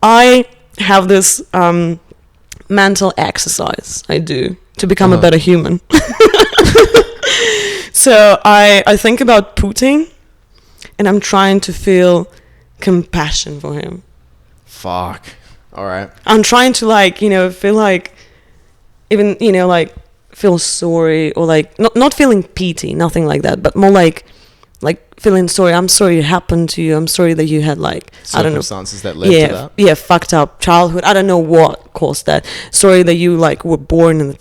I have this mental exercise I do to become a better human. So I think about Putin, and I'm trying to feel compassion for him. Fuck. All right. I'm trying to feel like even feel sorry, or like not feeling pity, nothing like that, but more like feeling sorry. I'm sorry it happened to you. I'm sorry that you had circumstances that led to that. Yeah, fucked up childhood. I don't know what caused that. Sorry that you were born in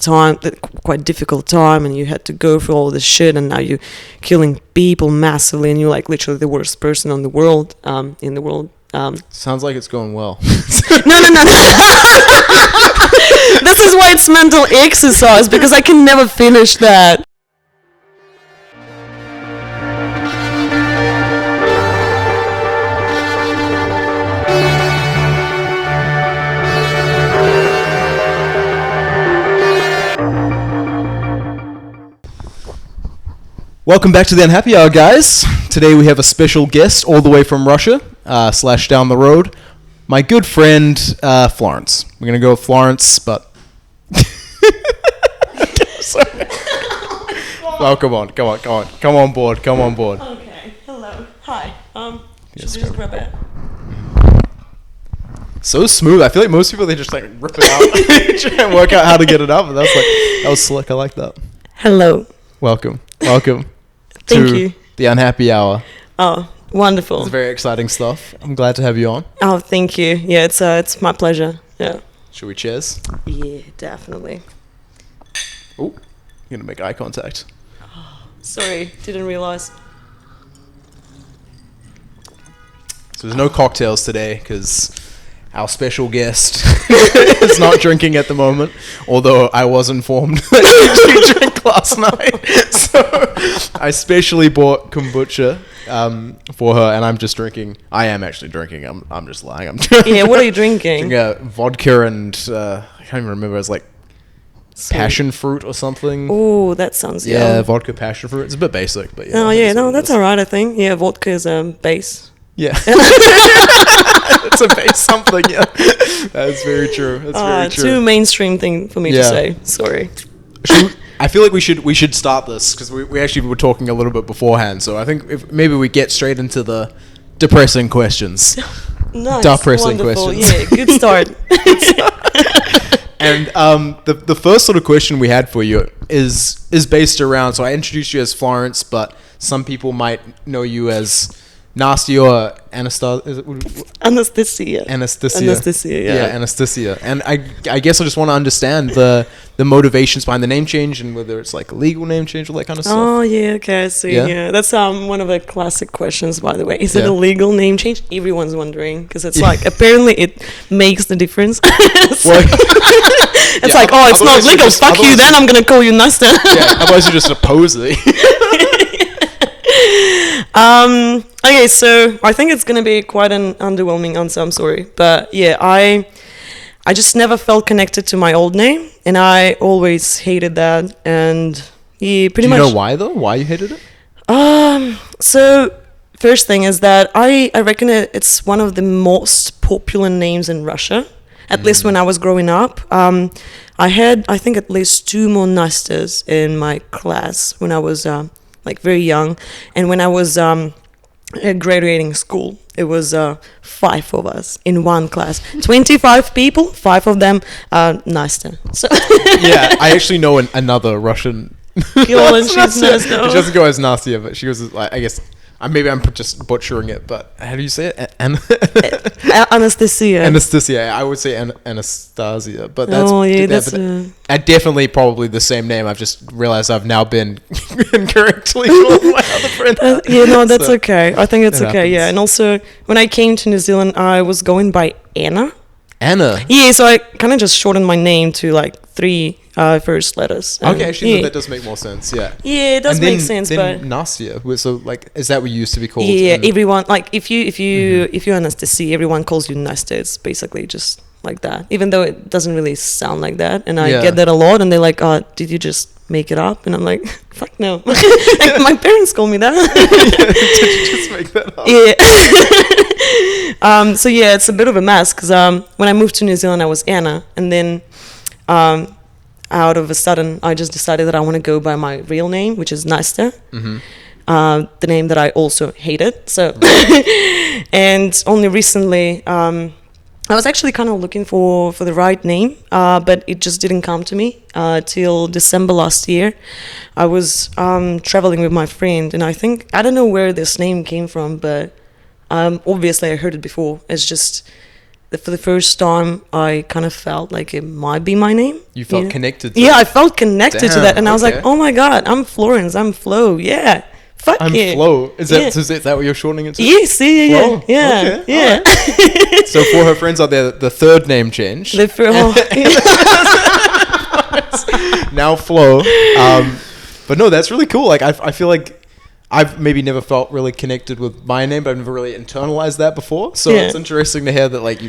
quite difficult time, and you had to go through all this shit, and now you're killing people massively, and you're literally the worst person in the world. Sounds like it's going well. No. This is why it's mental exercise, because I can never finish that. Welcome back to the Unhappy Hour, guys. Today we have a special guest all the way from Russia, / down the road. My good friend, Florence. We're going to go with Florence, but... Sorry. Oh, come on board. Come on board. Okay, hello. Hi. Just grab it. So smooth. I feel like most people, they just rip it out. Try and work out how to get it up. And that was slick. I like that. Hello. Welcome. Thank you. The Unhappy Hour. Oh, wonderful. It's very exciting stuff. I'm glad to have you on. Oh, thank you. Yeah, it's my pleasure. Yeah. Should we cheers? Yeah, definitely. Oh, you're gonna make eye contact. Oh, sorry, didn't realize. So there's no cocktails today because our special guest is not drinking at the moment, although I was informed that she drank last night. So I specially bought kombucha for her, and I'm just drinking. I am actually drinking. I'm just lying. I'm drinking. Yeah, what are you drinking? Drinking vodka and I can't even remember. It's like passion fruit or something. Oh, that sounds yeah, vodka passion fruit. It's a bit basic, but yeah. Oh yeah, no, that's alright. I think vodka is base. Yeah. It's a base something, yeah. That's very true. That's very true. Too mainstream thing for me to say. Sorry. I feel like we should start this because we actually were talking a little bit beforehand. So I think if maybe we get straight into the depressing questions. Nice. Depressing Wonderful. questions. Yeah, good start. And the first sort of question we had for you is based around. So I introduced you as Florence, but some people might know you as Nastia or Anastasia. Anastasia, yeah. Yeah, Anastasia. And I guess I just want to understand the motivations behind the name change and whether it's like a legal name change or that kind of stuff. Oh, yeah, okay, I see. Yeah. That's one of the classic questions, by the way. Is it a legal name change? Everyone's wondering, because it's apparently it makes the difference. It's it's not legal. Fuck you, then I'm going to call you Nastia. Yeah, otherwise you're just a posy. Okay, so I think it's going to be quite an underwhelming answer, I'm sorry. But yeah, I just never felt connected to my old name, and I always hated that. And pretty much... Do you know why, though? Why you hated it? So first thing is that I reckon it's one of the most popular names in Russia, at least when I was growing up. I had, I think, at least 2 more Nastias in my class when I was... very young, and when I was graduating school, it was 5 of us in one class, 25 people, 5 of them Nastia. So yeah, I actually know another Russian. She doesn't go as Nastia, but she was like, I guess. Maybe I'm just butchering it, but how do you say it? Anastasia. Anastasia. I would say Anastasia, but that's definitely probably the same name. I've just realized I've now been incorrectly called my other friend. That's okay. I think it's okay. Happens. Yeah, and also when I came to New Zealand, I was going by Anna. Yeah, so I kind of just shortened my name to 3 first letters. Okay, actually, that does make more sense. Yeah. Yeah, it does make sense. Then but Nastia. So, is that what you used to be called? Yeah, everyone if you're Anastasia, everyone calls you Nastia. It's basically just like that, even though it doesn't really sound like that. And I Yeah. get that a lot, and they're like, did you just make it up? And I'm like, fuck no. Like, my parents call me that. Did you just make that up? Yeah. So yeah, it's a bit of a mess because when I moved to New Zealand, I was Anna, and then out of a sudden, I just decided that I want to go by my real name, which is Nastia. Mm-hmm. The name that I also hated. So, and only recently, I was actually kind of looking for the right name, but it just didn't come to me till December last year. I was traveling with my friend, and I don't know where this name came from, but obviously I heard it before. It's just that for the first time, I kind of felt like it might be my name. You felt connected to Yeah, it? I felt connected to that, and I was like, oh my God, I'm Florence, I'm Flo, yeah. Fuck I'm yeah. Flo. Is that what you're shortening it to? Yes, yeah. Okay, Yeah. Right. So for her friends out there, the third name change. Now Flo. But no, that's really cool. Like I feel like I've maybe never felt really connected with my name, but I've never really internalized that before. So it's interesting to hear that like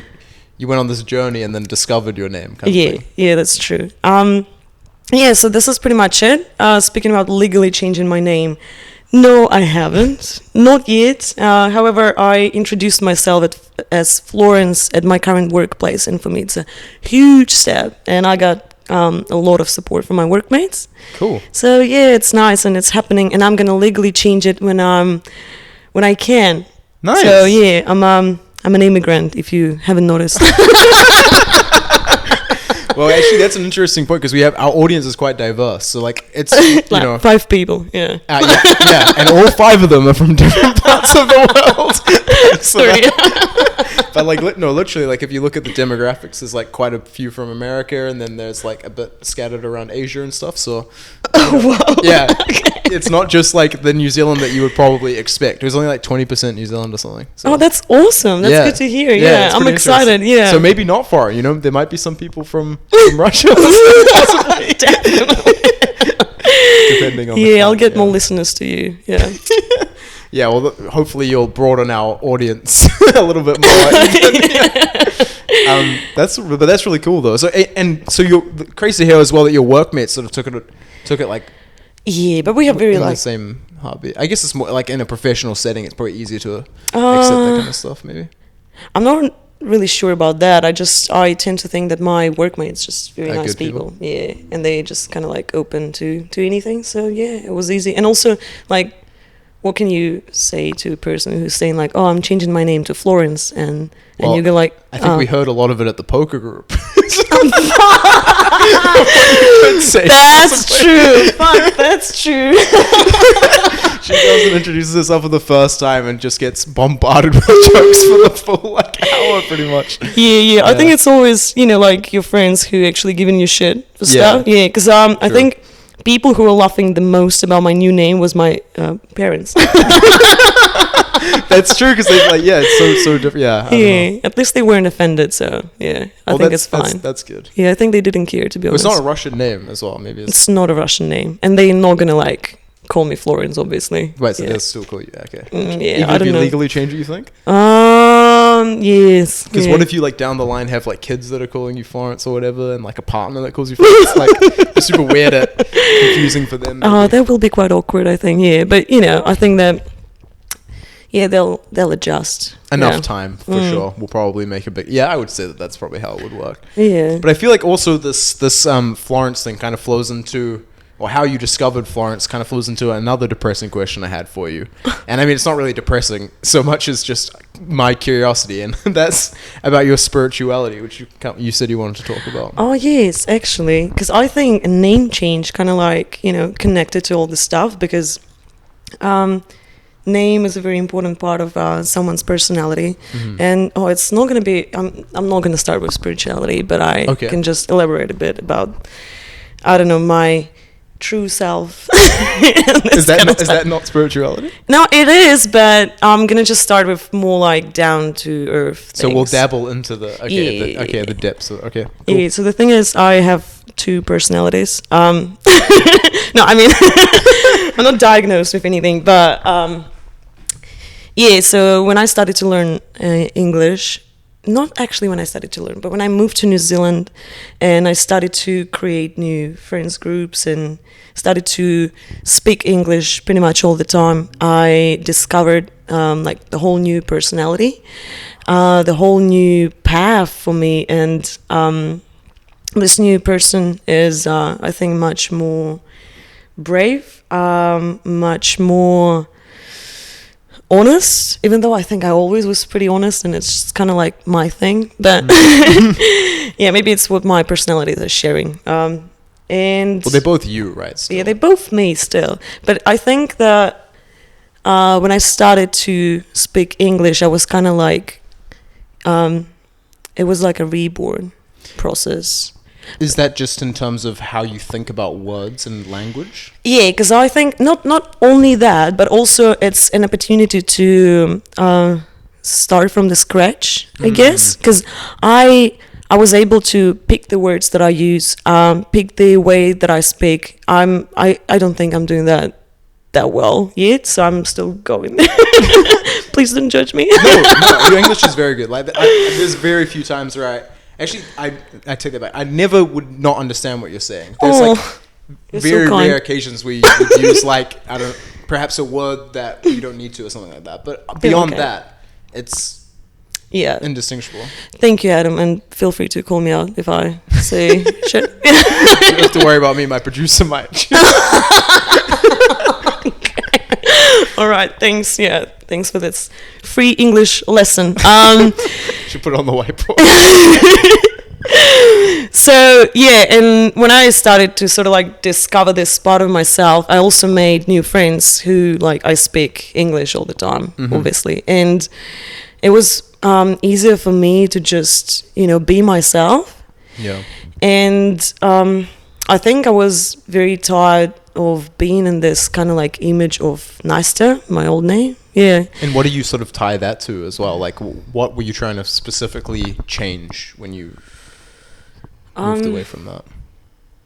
you went on this journey and then discovered your name kind of thing. Yeah, that's true. So this is pretty much it. Speaking about legally changing my name, no, I haven't. Not yet. However, I introduced myself as Florence at my current workplace, and for me it's a huge step, and I got a lot of support from my workmates. Cool. So yeah, it's nice and it's happening, and I'm gonna legally change it when I can. Nice. So yeah, I'm an immigrant, if you haven't noticed. Well, actually, that's an interesting point because our audience is quite diverse. So, like, it's like 5 people, yeah. Yeah, and all 5 of them are from different parts of the world. But like, literally, like if you look at the demographics, there's like quite a few from America, and then there's like a bit scattered around Asia and stuff. So, yeah, it's not just like the New Zealand that you would probably expect. It was only like 20% New Zealand or something. So. Oh, that's awesome. That's good to hear. Yeah, I'm excited. Yeah. So maybe not far. There might be some people from Russia, possibly. Depending on. Yeah, I'll get more listeners to you. Yeah. Yeah, well, hopefully you'll broaden our audience a little bit more. That's really cool though. So you're crazy to hear as well that your workmates sort of took it like. Yeah, but we have very like the same hobby. I guess it's more like in a professional setting. It's probably easier to accept that kind of stuff. Maybe. I'm not really sure about that. I tend to think that my workmates just very nice people. Yeah, and they just kind of like open to anything. So yeah, it was easy. And also like, what can you say to a person who's saying like, oh, I'm changing my name to Florence, and you go like, I think we heard a lot of it at the poker group. That's true. Fuck, that's true. She goes and introduces herself for the first time and just gets bombarded with jokes for the full hour, pretty much. Yeah. I think it's always like your friends who actually giving you shit for stuff. Yeah, because I think people who were laughing the most about my new name was my parents. That's true, because they it's so different. Yeah, at least they weren't offended. So yeah, I think it's fine. That's good. Yeah, I think they didn't care, to be honest. It's not a Russian name as well. Maybe it's not a Russian name, and they're not gonna like call me Florence, obviously. Right, so they'll still call you. Okay. Yeah, I don't know. Legally change it, you think? Yes. Because what if you like down the line have like kids that are calling you Florence or whatever, and like a partner that calls you Florence? Like it's super weird, confusing for them. Oh, that will be quite awkward, I think. Yeah, but I think that they'll adjust. Enough time for sure. We'll probably make a big. Yeah, I would say that's probably how it would work. Yeah. But I feel like also this Florence thing kind of flows into. Or how you discovered Florence kind of flows into another depressing question I had for you. And I mean, it's not really depressing so much as just my curiosity. And that's about your spirituality, which you said you wanted to talk about. Oh, yes, actually. Because I think a name change kind of like, connected to all this stuff. Because name is a very important part of someone's personality. Mm-hmm. And, it's not going to be... I'm not going to start with spirituality, but I can just elaborate a bit about, I don't know, my... true self. Is that not spirituality? No, it is, but I'm gonna just start with more like down to earth things. So we'll dabble into the the depths of cool. Yeah, so the thing is I have 2 personalities. No, I mean I'm not diagnosed with anything, but so when I started to learn English, not actually when I started to learn, but when I moved to New Zealand and I started to create new friends groups and started to speak English pretty much all the time, I discovered like the whole new personality, the whole new path for me. And this new person is, I think, much more brave, much more honest, even though I think I always was pretty honest and it's just kind of like my thing, but yeah, maybe it's what my personalities are sharing. And well, they're both you, right? Still. Yeah, they're both me still, but I think that when I started to speak English, I was kind of like it was like a reborn process. Is that just in terms of how you think about words and language? Yeah, because I think not only that, but also it's an opportunity to start from the scratch, I guess. Because I was able to pick the words that I use, pick the way that I speak. I don't think I'm doing that well yet, so I'm still going there. Please don't judge me. No, your English is very good. Like there's very few times where I take that back. I never would not understand what you're saying. There's very rare occasions where you would use perhaps a word that you don't need to or something like that. But beyond that, it's indistinguishable. Thank you, Adam, and feel free to call me out if I say shit. You don't have to worry about me. My producer might. All right, thanks. Yeah, thanks for this free English lesson. Should put it on the whiteboard. So yeah, and when I started to sort of like discover this part of myself, I also made new friends who I speak English all the time, obviously, and it was easier for me to just be myself. Yeah. And I think I was very tired of being in this kind of like image of Nastia, my old name. Yeah. And what do you sort of tie that to as well? Like, what were you trying to specifically change when you moved away from that?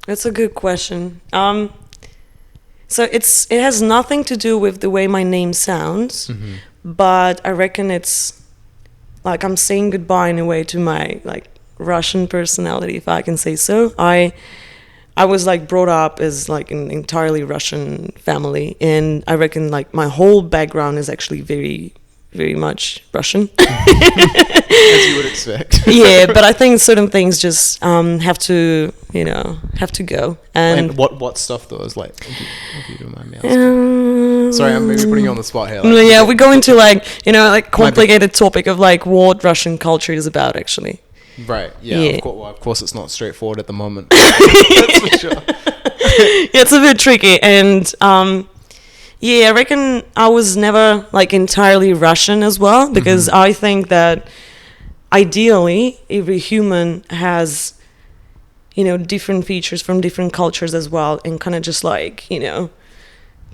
That's a good question. So it has nothing to do with the way my name sounds, but I reckon it's like I'm saying goodbye in a way to my Russian personality, if I can say so. I was brought up as an entirely Russian family, and I reckon my whole background is actually very, very much Russian. As you would expect. Yeah, but I think certain things just have to go. And what stuff though is like? If you don't mind me asking. Sorry, I'm maybe putting you on the spot here. Yeah, we go into complicated topic of what Russian culture is about actually. Right. Yeah. Of course, it's not straightforward at the moment. That's for sure. Yeah, it's a bit tricky, and I reckon I was never entirely Russian as well, because I think that ideally every human has different features from different cultures as well, and kind of just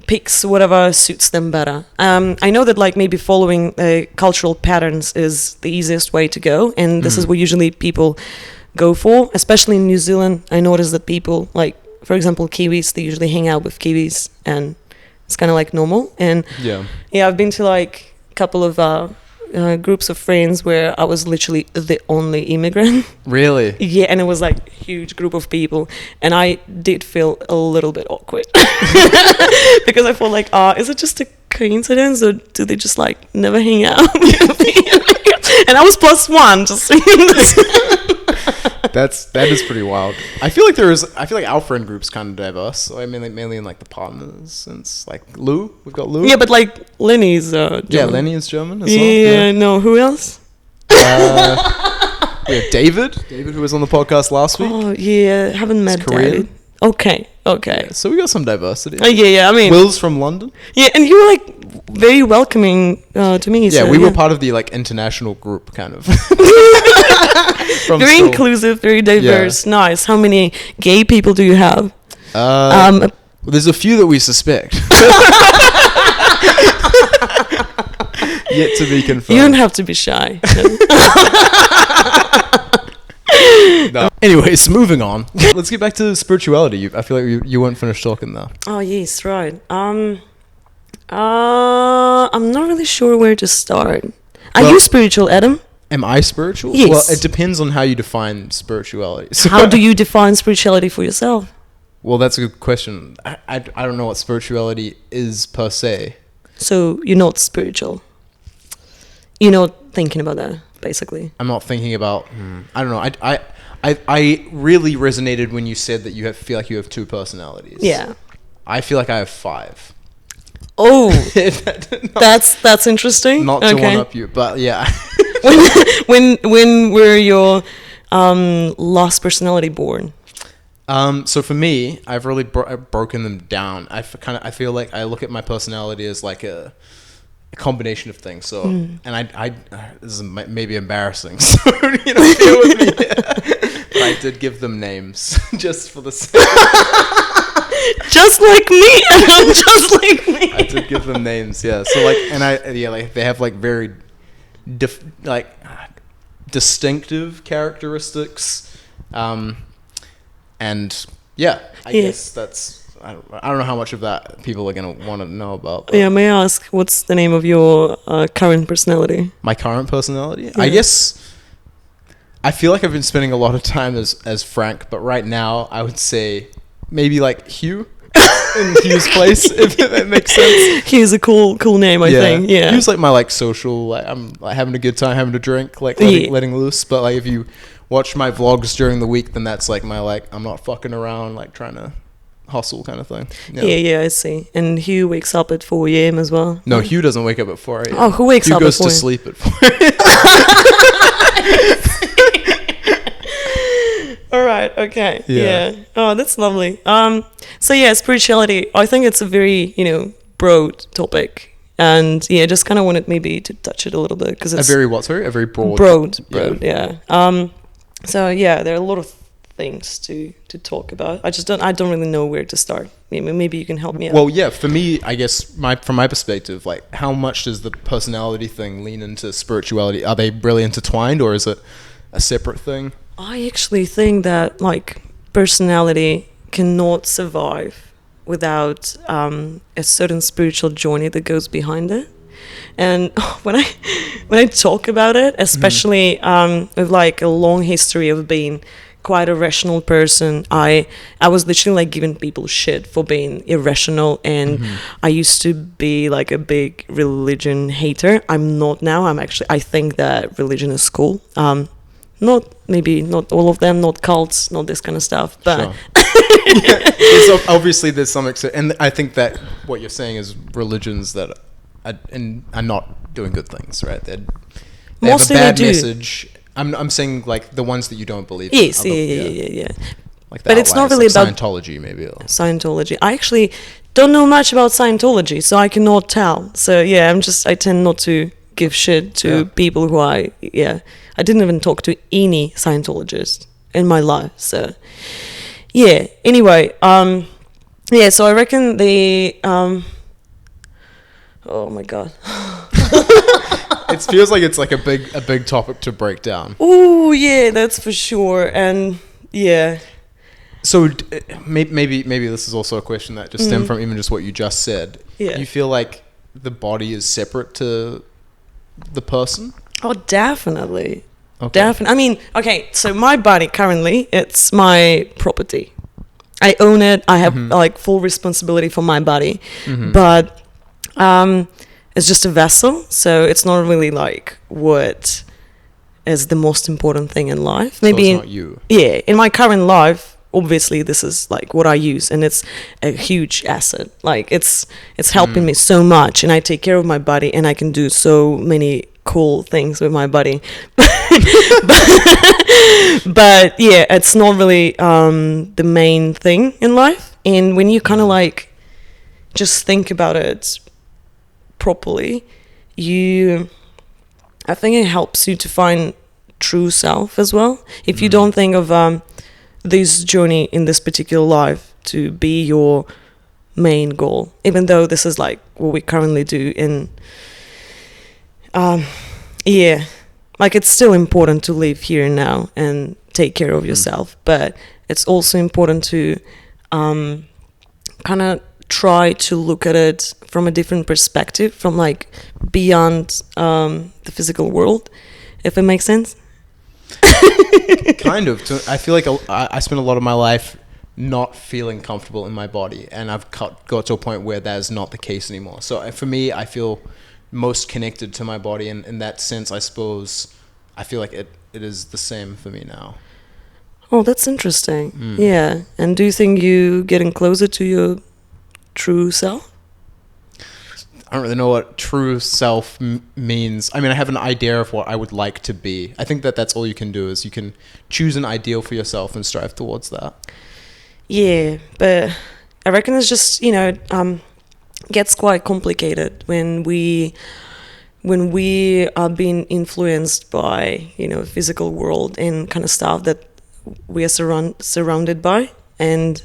picks whatever suits them better. I know that maybe following cultural patterns is the easiest way to go, and this is what usually people go for, especially in New Zealand. I noticed that people for example, Kiwis, they usually hang out with Kiwis, and it's kind of normal. And I've been to a couple of groups of friends where I was literally the only immigrant. Really? Yeah, and it was a huge group of people, and I did feel a little bit awkward because I felt is it just a coincidence, or do they just never hang out with me? And I was +1, just saying this. That is pretty wild. I feel like our friend group's kind of diverse. So I mean, mainly in the partners, since Lou, we've got Lou. Yeah, but Lenny's German. Yeah, Lenny is German as well. Yeah, no, who else? David, who was on the podcast last week. Oh yeah, haven't met David. Okay. Yeah, so we got some diversity. Yeah. I mean, Will's from London. Yeah, and you were very welcoming to me. Yeah, we were part of the international group, kind of. Very inclusive, very diverse. Yeah. Nice. How many gay people do you have? Well, there's a few that we suspect. Yet to be confirmed. You don't have to be shy. No. Anyways, moving on. Let's get back to spirituality. I feel like you weren't finished talking there. Oh yes, right. I'm not really sure where to start. Are you spiritual, Adam? Am I spiritual? Yes. Well, it depends on how you define spirituality. So How do you define spirituality for yourself? Well, that's a good question. I don't know what spirituality is per se. So you're not spiritual. You're not thinking about that, basically. I'm not thinking about. I don't know. I really resonated when you said that you feel like you have two personalities. Yeah. I feel like I have 5. Oh, that's interesting. Not to one up you, but yeah. when were your last personality born? So for me, I've really broken them down. I feel like I look at my personality as like a combination of things. So, and I this is maybe embarrassing. So bear with me. But I did give them names just for the sake. Just like me, just like me. I did give them names, yeah. So like, and like they have like very distinctive characteristics, and yeah, I guess that's. I don't know how much of that people are gonna want to know about. Yeah, may I ask what's the name of your current personality? My current personality, Yeah. I guess. I feel like I've been spending a lot of time as Frank, but right now I would say maybe like Hugh in Hugh's place, if that makes sense. Hugh's a cool name, I think. Yeah, Hugh's like my like social, like I'm like having a good time, having a drink, like letting loose. But like if you watch my vlogs during the week, then that's like my like I'm not fucking around, like trying to hustle kind of thing. Yeah, I see. And Hugh wakes up at 4 a.m. as well. No, Hugh doesn't wake up at 4 a.m. Oh, who wakes Hugh up goes at 4 to a.m.? sleep at 4 a.m. All right. Okay. Yeah. Yeah. Oh, that's lovely. So yeah, spirituality. I think it's a very broad topic, and yeah, just kind of wanted maybe to touch it a little bit because it's a very what? Sorry, a very broad. Broad. Yeah. So yeah, there are a lot of things to talk about. I don't really know where to start. Maybe you can help me out. Well, yeah, for me, I guess from my perspective, like how much does the personality thing lean into spirituality? Are they really intertwined, or is it a separate thing? I actually think that like personality cannot survive without a certain spiritual journey that goes behind it. And when I talk about it, especially with like a long history of being quite a rational person, I was literally like giving people shit for being irrational, and I used to be like a big religion hater. I'm not now. I think that religion is cool. Not all of them, not cults, not this kind of stuff, but sure. Obviously there's some extent, and I think that what you're saying is religions that are not doing good things, right? They mostly have a bad they do. message. I'm saying like the ones that you don't believe. Yes, yeah. Like but it's not really like about Scientology, maybe. Scientology. I actually don't know much about Scientology, so I cannot tell. So yeah, I tend not to give shit to people who I didn't even talk to any Scientologist in my life. So yeah. Anyway, so I reckon the oh my god. It feels like it's like a big topic to break down. Oh yeah, that's for sure. And yeah. So maybe this is also a question that just stemmed from even just what you just said. Yeah. You feel like the body is separate to the person? Oh, definitely. Okay. Definitely. I mean, okay, so my body currently, it's my property. I own it. I have like full responsibility for my body. But it's just a vessel, so it's not really like what is the most important thing in life. Maybe so it's not you. Yeah, in my current life, obviously this is like what I use, and it's a huge asset. Like it's helping me so much, and I take care of my body, and I can do so many cool things with my body. but yeah, it's not really the main thing in life. And when you kind of like just think about it properly, I think it helps you to find true self as well. If you don't think of this journey in this particular life to be your main goal, even though this is like what we currently do in like it's still important to live here and now and take care of yourself, but it's also important to kind of try to look at it from a different perspective, from like beyond the physical world, if it makes sense. Kind of. I feel like I spent a lot of my life not feeling comfortable in my body, and I've got to a point where that is not the case anymore. So for me, I feel most connected to my body, and in that sense, I suppose I feel like it is the same for me now. Oh, that's interesting. Yeah. And do you think you getting closer to your true self? I don't really know what true self means. I mean, I have an idea of what I would like to be. I think that's all you can do, is you can choose an ideal for yourself and strive towards that. Yeah, but I reckon it's just, gets quite complicated when we are being influenced by, physical world and kind of stuff that we are surrounded by. And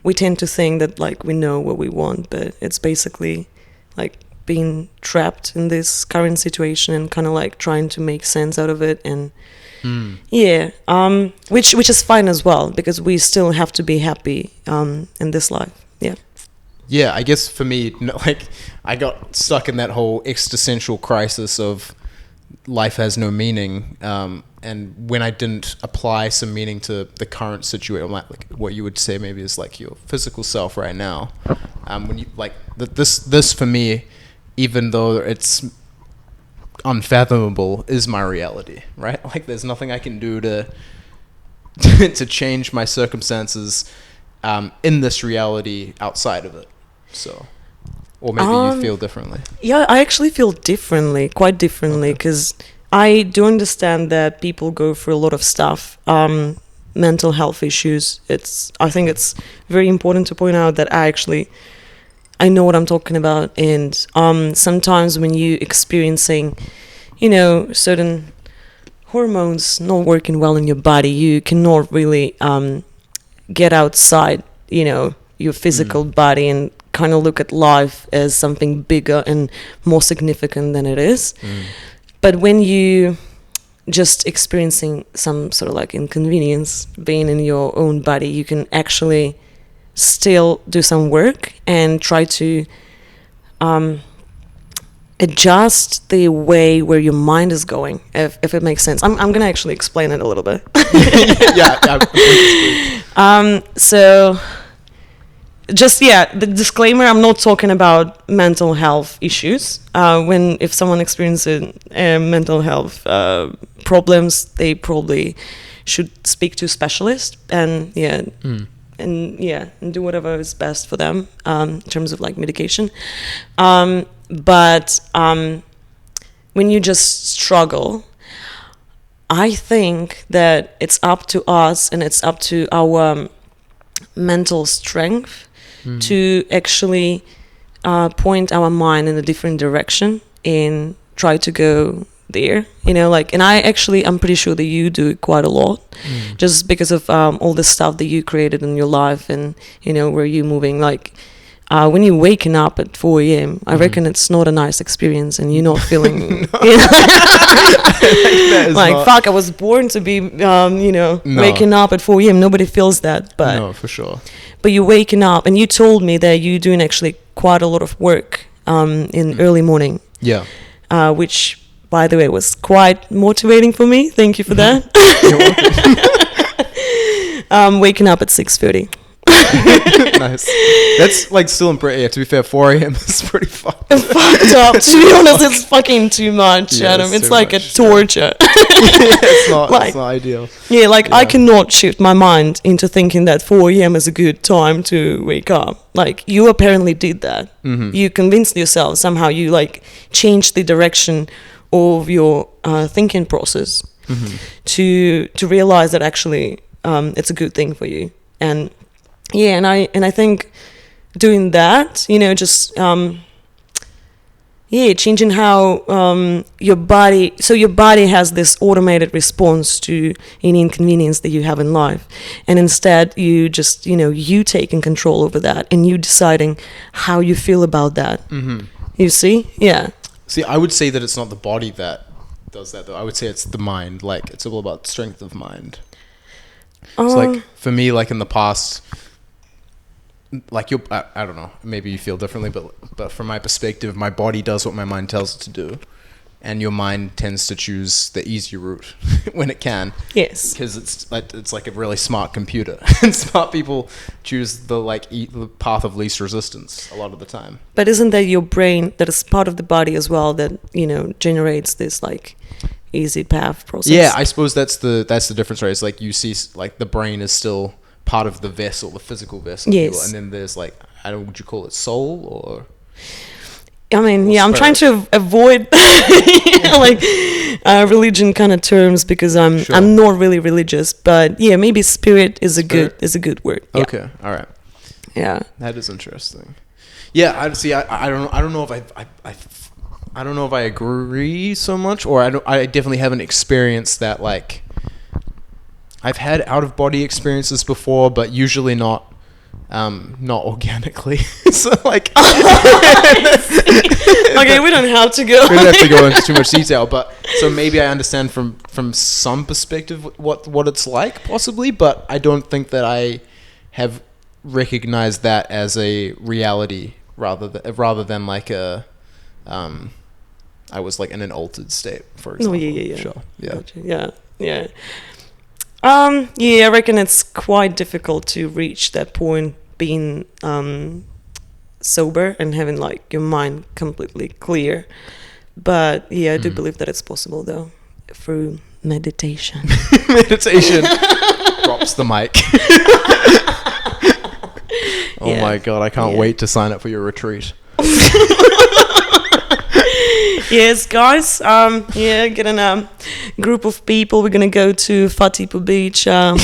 we tend to think that, like, we know what we want, but it's basically like being trapped in this current situation and kind of like trying to make sense out of it. And which is fine as well, because we still have to be happy in this life. Yeah, I guess for me, like, I got stuck in that whole existential crisis of life has no meaning, and when I didn't apply some meaning to the current situation, like what you would say maybe is like your physical self right now, when you like this for me, even though it's unfathomable, is my reality, right? Like, there's nothing I can do to change my circumstances in this reality outside of it. So, or maybe you feel differently. Yeah, I actually feel differently, quite differently, because I do understand that people go through a lot of stuff, mental health issues. I think it's very important to point out that I know what I'm talking about. And sometimes when you experiencing, certain hormones not working well in your body, you cannot really get outside, your physical body and kind of look at life as something bigger and more significant than it is. But when you just experiencing some sort of like inconvenience being in your own body, you can actually still do some work and try to adjust the way where your mind is going, if it makes sense. I'm gonna actually explain it a little bit. So just, the disclaimer, I'm not talking about mental health issues. If someone experiences mental health problems, they probably should speak to a specialist and do whatever is best for them in terms of like medication. But when you just struggle, I think that it's up to us and it's up to our mental strength to actually point our mind in a different direction and try to go there, and I'm pretty sure that you do it quite a lot, just because of all the stuff that you created in your life and, where you're moving, like, when you're waking up at 4 a.m., I reckon it's not a nice experience and you're not feeling... fuck, I was born to be, waking up at 4 a.m. Nobody feels that, but... No, for sure. But you're waking up, and you told me that you're doing actually quite a lot of work in early morning. Yeah. Which, by the way, was quite motivating for me. Thank you for that. You're welcome. Waking up at 6:30. Nice. That's like still impressive. To be fair, 4 a.m. is pretty fucked up. To be honest, it's fucking too much, Adam. It's like a torture. It's not ideal. Yeah, I cannot shift my mind into thinking that 4 a.m. is a good time to wake up. Like, you apparently did that. You convinced yourself somehow. You changed the direction of your thinking process to realize that actually it's a good thing for you. And I think doing that, just changing how your body has this automated response to any inconvenience that you have in life, and instead you just you taking control over that and you deciding how you feel about that. You see? See, I would say that it's not the body that does that, though. I would say it's the mind. Like, it's all about strength of mind. It's like, for me, like in the past, like I don't know, maybe you feel differently, but from my perspective, my body does what my mind tells it to do. and your mind tends to choose the easy route when it can. Yes. Because it's like a really smart computer, and smart people choose the path of least resistance a lot of the time. But isn't that your brain that is part of the body as well that, generates this like easy path process? Yeah, I suppose that's the difference, right? It's like you see like the brain is still part of the vessel, the physical vessel. Yes. And then there's like, I don't know, would you call it soul or? I mean, yeah, I'm trying to avoid religion kind of terms because I'm not really religious, but yeah, maybe spirit is a good word. Yeah. Okay, all right. Yeah, that is interesting. Yeah, I don't know if I don't know if I agree so much, or I definitely haven't experienced that. Like, I've had out of body experiences before, but usually not organically. So like, okay, we don't have to go. We don't have to go into too much detail, but so maybe I understand from some perspective what it's like, possibly, but I don't think that I have recognized that as a reality rather than like a I was like in an altered state, for example. Oh, yeah. Sure. Yeah. Gotcha. Yeah. Yeah, I reckon it's quite difficult to reach that point being sober and having like your mind completely clear. But yeah, I do believe that it's possible though through meditation. Meditation. Drops the mic. Oh my God, I can't wait to sign up for your retreat. Yes, guys. Getting a group of people. We're gonna go to Fatipo Beach in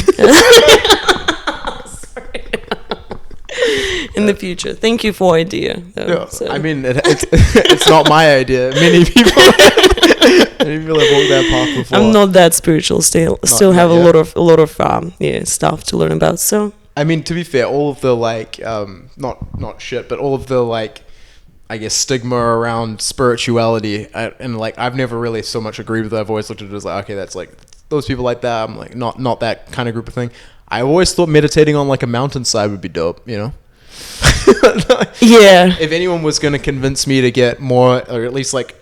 the future. Thank you for idea. Though, I mean, it's not my idea. Many people have walked that path before. I'm not that spiritual. Still have a lot of stuff to learn about. So I mean, to be fair, all of the like not shit, but all of the like, I guess, stigma around spirituality, and like I've never really so much agreed with it. I've always looked at it as like, okay, that's like those people like that. I'm like not that kind of group of thing. I always thought meditating on like a mountainside would be dope, Yeah. If anyone was going to convince me to get more, or at least like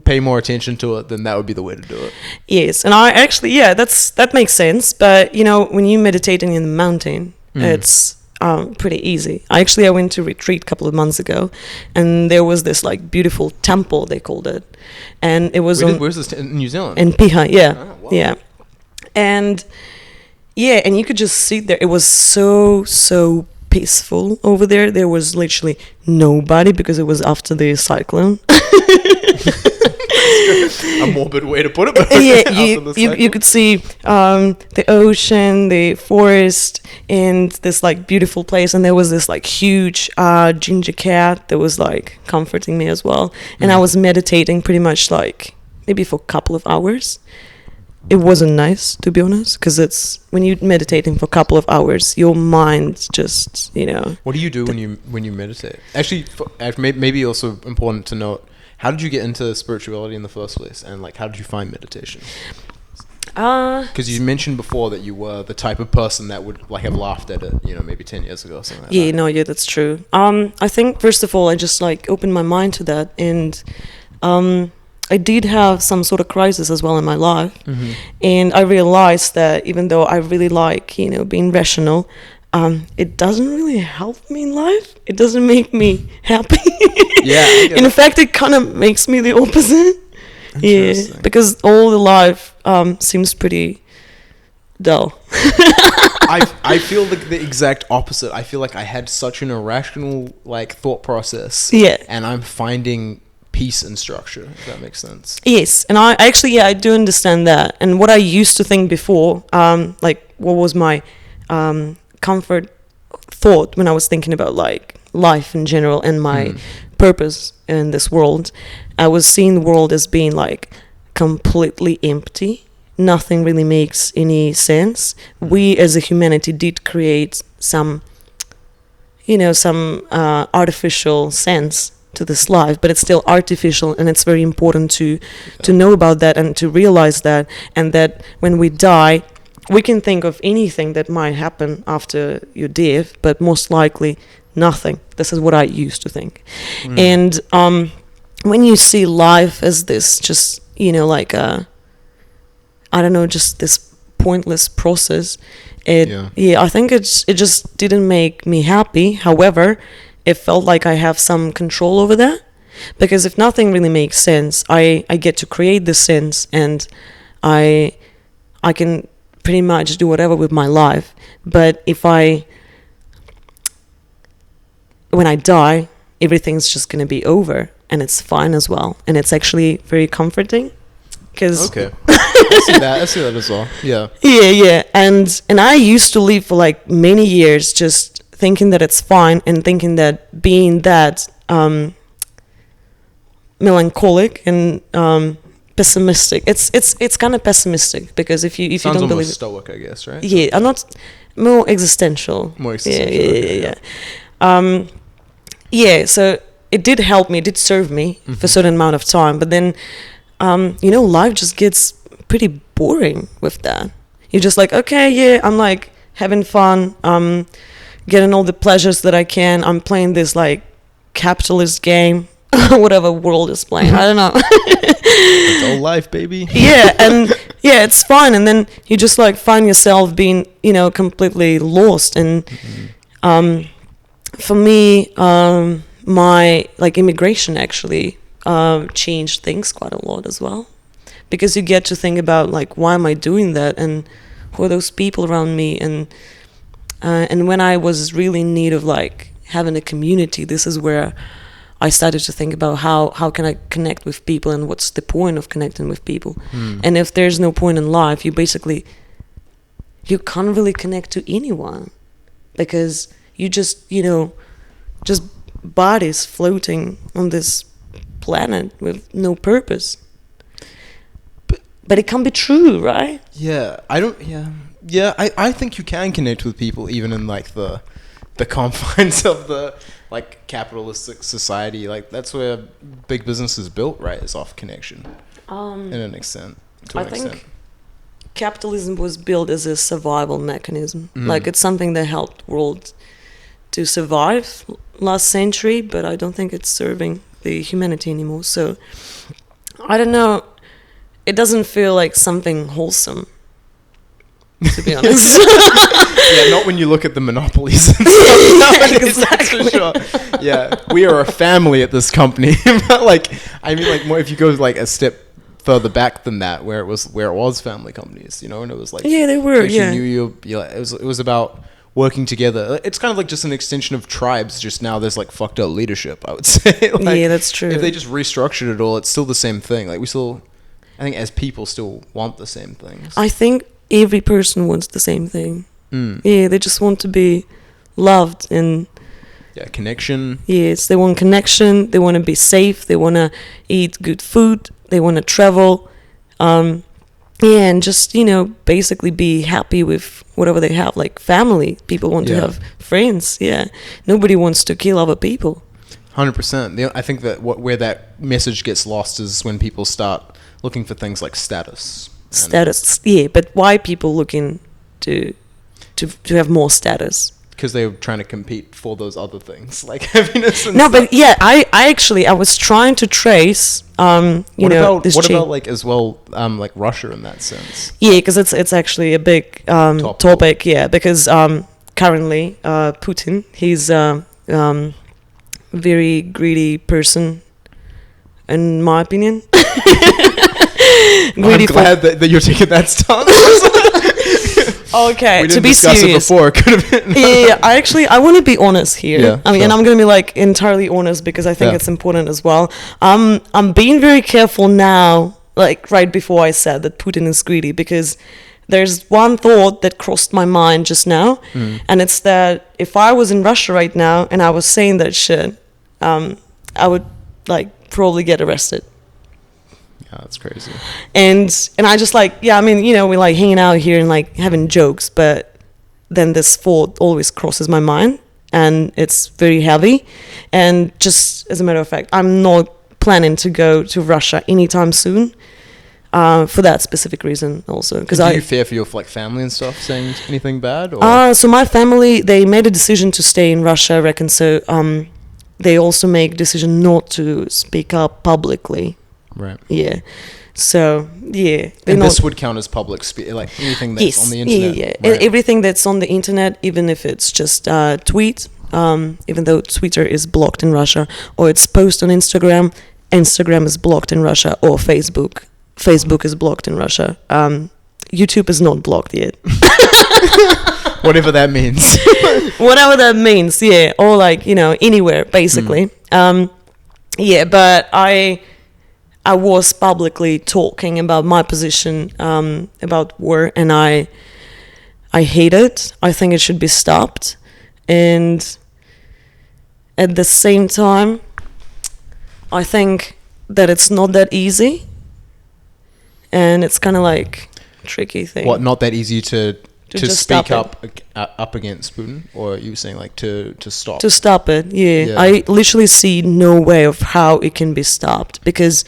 pay more attention to it, then that would be the way to do it. Yes, and I actually that makes sense. But when you're meditating in the mountain, it's pretty easy. I went to retreat a couple of months ago, and there was this like beautiful temple, they called it, and it was where's this in New Zealand? In Piha, yeah. Oh, wow. Yeah, and you could just sit there. It was so peaceful over there. There was literally nobody because it was after the cyclone. A morbid way to put it. But you could see the ocean, the forest, and this like beautiful place. And there was this like huge ginger cat that was like comforting me as well. And I was meditating pretty much like maybe for a couple of hours. It wasn't nice, to be honest, because it's when you're meditating for a couple of hours, your mind just What do you do when you meditate? Actually, maybe also important to note. How did you get into spirituality in the first place, and like how did you find meditation? Because you mentioned before that you were the type of person that would like have laughed at it, maybe 10 years ago or something like that. That's true. I think first of all, I just like opened my mind to that, and I did have some sort of crisis as well in my life, and I realized that even though I really like being rational, it doesn't really help me in life. It doesn't make me happy. In fact, it kind of makes me the opposite. Yeah, because all the life seems pretty dull. I feel like the exact opposite. I feel like I had such an irrational like thought process. Yeah, and I'm finding peace and structure, if that makes sense. Yes, and I do understand that. And what I used to think before, like what was my comfort thought when I was thinking about like life in general and my purpose in this world, I was seeing the world as being like completely empty. Nothing really makes any sense. We as a humanity did create some artificial sense to this life, but it's still artificial, and it's very important to know about that and to realize that, and that when we die, we can think of anything that might happen after your death, but most likely nothing. This is what I used to think. And when you see life as this just, like I don't know, just this pointless process, I think it just didn't make me happy. However, it felt like I have some control over that, because if nothing really makes sense, I get to create the sense, and I can pretty much do whatever with my life. But when I die, everything's just going to be over, and it's fine as well. And it's actually very comforting. Okay. I see that as well. Yeah. Yeah. And I used to live for like many years just thinking that it's fine, and thinking that being that melancholic and pessimistic, it's kind of pessimistic, because if you don't believe it, stoic, I guess, right? Yeah, I'm not more existential. Yeah. So it did help me, it did serve me for a certain amount of time, but then life just gets pretty boring with that. You're just like, okay, yeah, I'm like having fun, getting all the pleasures that I can, I'm playing this like capitalist game, whatever world is playing, I don't know. It's all life, baby. Yeah, and yeah, it's fun, and then you just like find yourself being, completely lost. And for me, my like immigration actually changed things quite a lot as well, because you get to think about like, why am I doing that, and who are those people around me, and when I was really in need of like having a community, this is where I started to think about how can I connect with people, and what's the point of connecting with people. And if there's no point in life, you can't really connect to anyone, because you just just bodies floating on this planet with no purpose. But it can be true, right? I think you can connect with people even in like the confines of the like capitalistic society. Like that's where big business is built, right? Is off connection. In an extent. I think capitalism was built as a survival mechanism. Like it's something that helped world to survive last century, but I don't think it's serving the humanity anymore. So I don't know, it doesn't feel like something wholesome, to be honest. Yeah, not when you look at the monopolies and stuff. Exactly. That's for sure. Yeah, we are a family at this company. But like, I mean, like more if you go like a step further back than that, where it was family companies, and it was like they were. Yeah, it was about working together. It's kind of like just an extension of tribes. Just now, there's like fucked up leadership, I would say. Like, yeah, that's true. If they just restructured it all, it's still the same thing. Like I think as people still want the same things. I think every person wants the same thing. Yeah, they just want to be loved and connection. Yes, they want connection. They want to be safe. They want to eat good food. They want to travel. And just, basically be happy with whatever they have, like family. People want to have friends. Yeah. Nobody wants to kill other people. 100%. I think that where that message gets lost is when people start looking for things like status. But why people looking to have more status? Because they were trying to compete for those other things, like happiness and stuff. But yeah, I was trying to trace, what about like as well, like Russia in that sense? Yeah, because it's actually a big topic. Yeah, because currently Putin, he's very greedy person, in my opinion. I'm glad that you're taking that stance. Okay, we didn't to be discuss serious. it before. It could have been. Yeah, I want to be honest here. Yeah, I mean, sure. and I'm going to be like entirely honest, because I think it's important as well. I'm being very careful now, like right before I said that Putin is greedy, because there's one thought that crossed my mind just now, and it's that if I was in Russia right now and I was saying that shit, I would like probably get arrested. Yeah, that's crazy. And I just like, we're like hanging out here and like having jokes, but then this thought always crosses my mind, and it's very heavy. And just as a matter of fact, I'm not planning to go to Russia anytime soon, for that specific reason also. Because do you fear for your like family and stuff saying anything bad? Or? So my family, they made a decision to stay in Russia, I reckon. So they also make decision not to speak up publicly. Right. Yeah. So yeah, and this would count as public like anything that's on the internet. Yeah. Right. Everything that's on the internet, even if it's just tweet, even though Twitter is blocked in Russia, or it's post on Instagram, Instagram is blocked in Russia, or Facebook is blocked in Russia. YouTube is not blocked yet. Whatever that means. Whatever that means, yeah. Or like, anywhere, basically. Yeah, but I was publicly talking about my position about war, and I hate it. I think it should be stopped. And at the same time, I think that it's not that easy. And it's kind of like tricky thing. What, not that easy to speak stop up against Putin? Or are you saying like to stop? To stop it, yeah. I literally see no way of how it can be stopped, because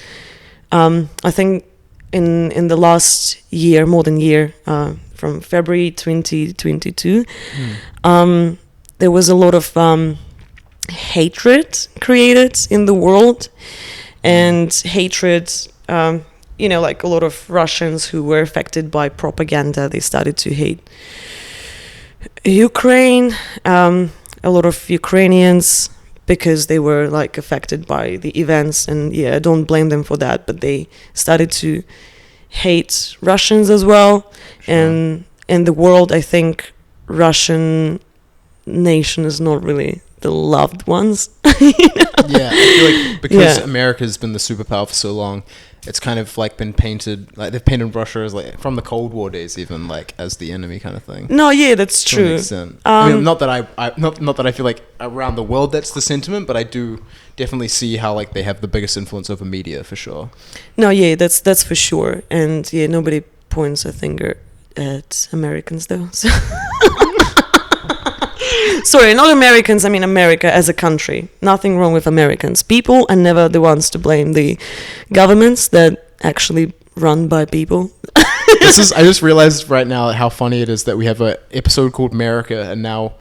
I think in the last year, more than year, from February 2022, there was a lot of hatred created in the world, and hatred, like a lot of Russians who were affected by propaganda, they started to hate Ukraine, a lot of Ukrainians, because they were like affected by the events, and I don't blame them for that, but they started to hate Russians as well. Sure. And in the world, I think Russian nation is not really the loved ones. Yeah, I feel like because America's been the superpower for so long, it's kind of like been painted, like they've painted Russia as like from the Cold War days, even like as the enemy kind of thing. No, yeah, that's true. To an extent. I mean, not that I feel like around the world that's the sentiment, but I do definitely see how like they have the biggest influence over media for sure. No, yeah, that's for sure, and nobody points a finger at Americans though. So. Sorry, not Americans, I mean America as a country. Nothing wrong with Americans. People are never the ones to blame. The governments that actually run by people. I just realized right now how funny it is that we have an episode called America, and now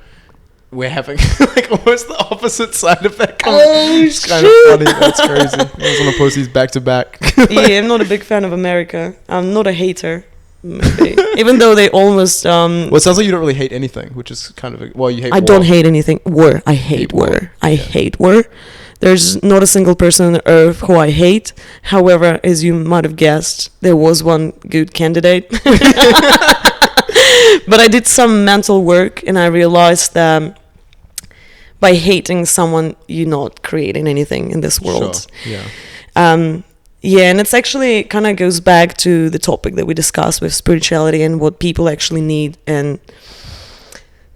we're having like almost the opposite side of that comment. It's kind of funny. That's crazy. I was going to post these back to back. Yeah, I'm not a big fan of America. I'm not a hater. Maybe. Even though they almost well, it sounds like you don't really hate anything, which is kind of you hate war. I don't hate anything. War. I hate war. I hate war. There's not a single person on earth who I hate. However, as you might have guessed, there was one good candidate. But I did some mental work, and I realized that by hating someone, you're not creating anything in this world. Sure. Yeah. Yeah, and it's actually kind of goes back to the topic that we discussed with spirituality and what people actually need. And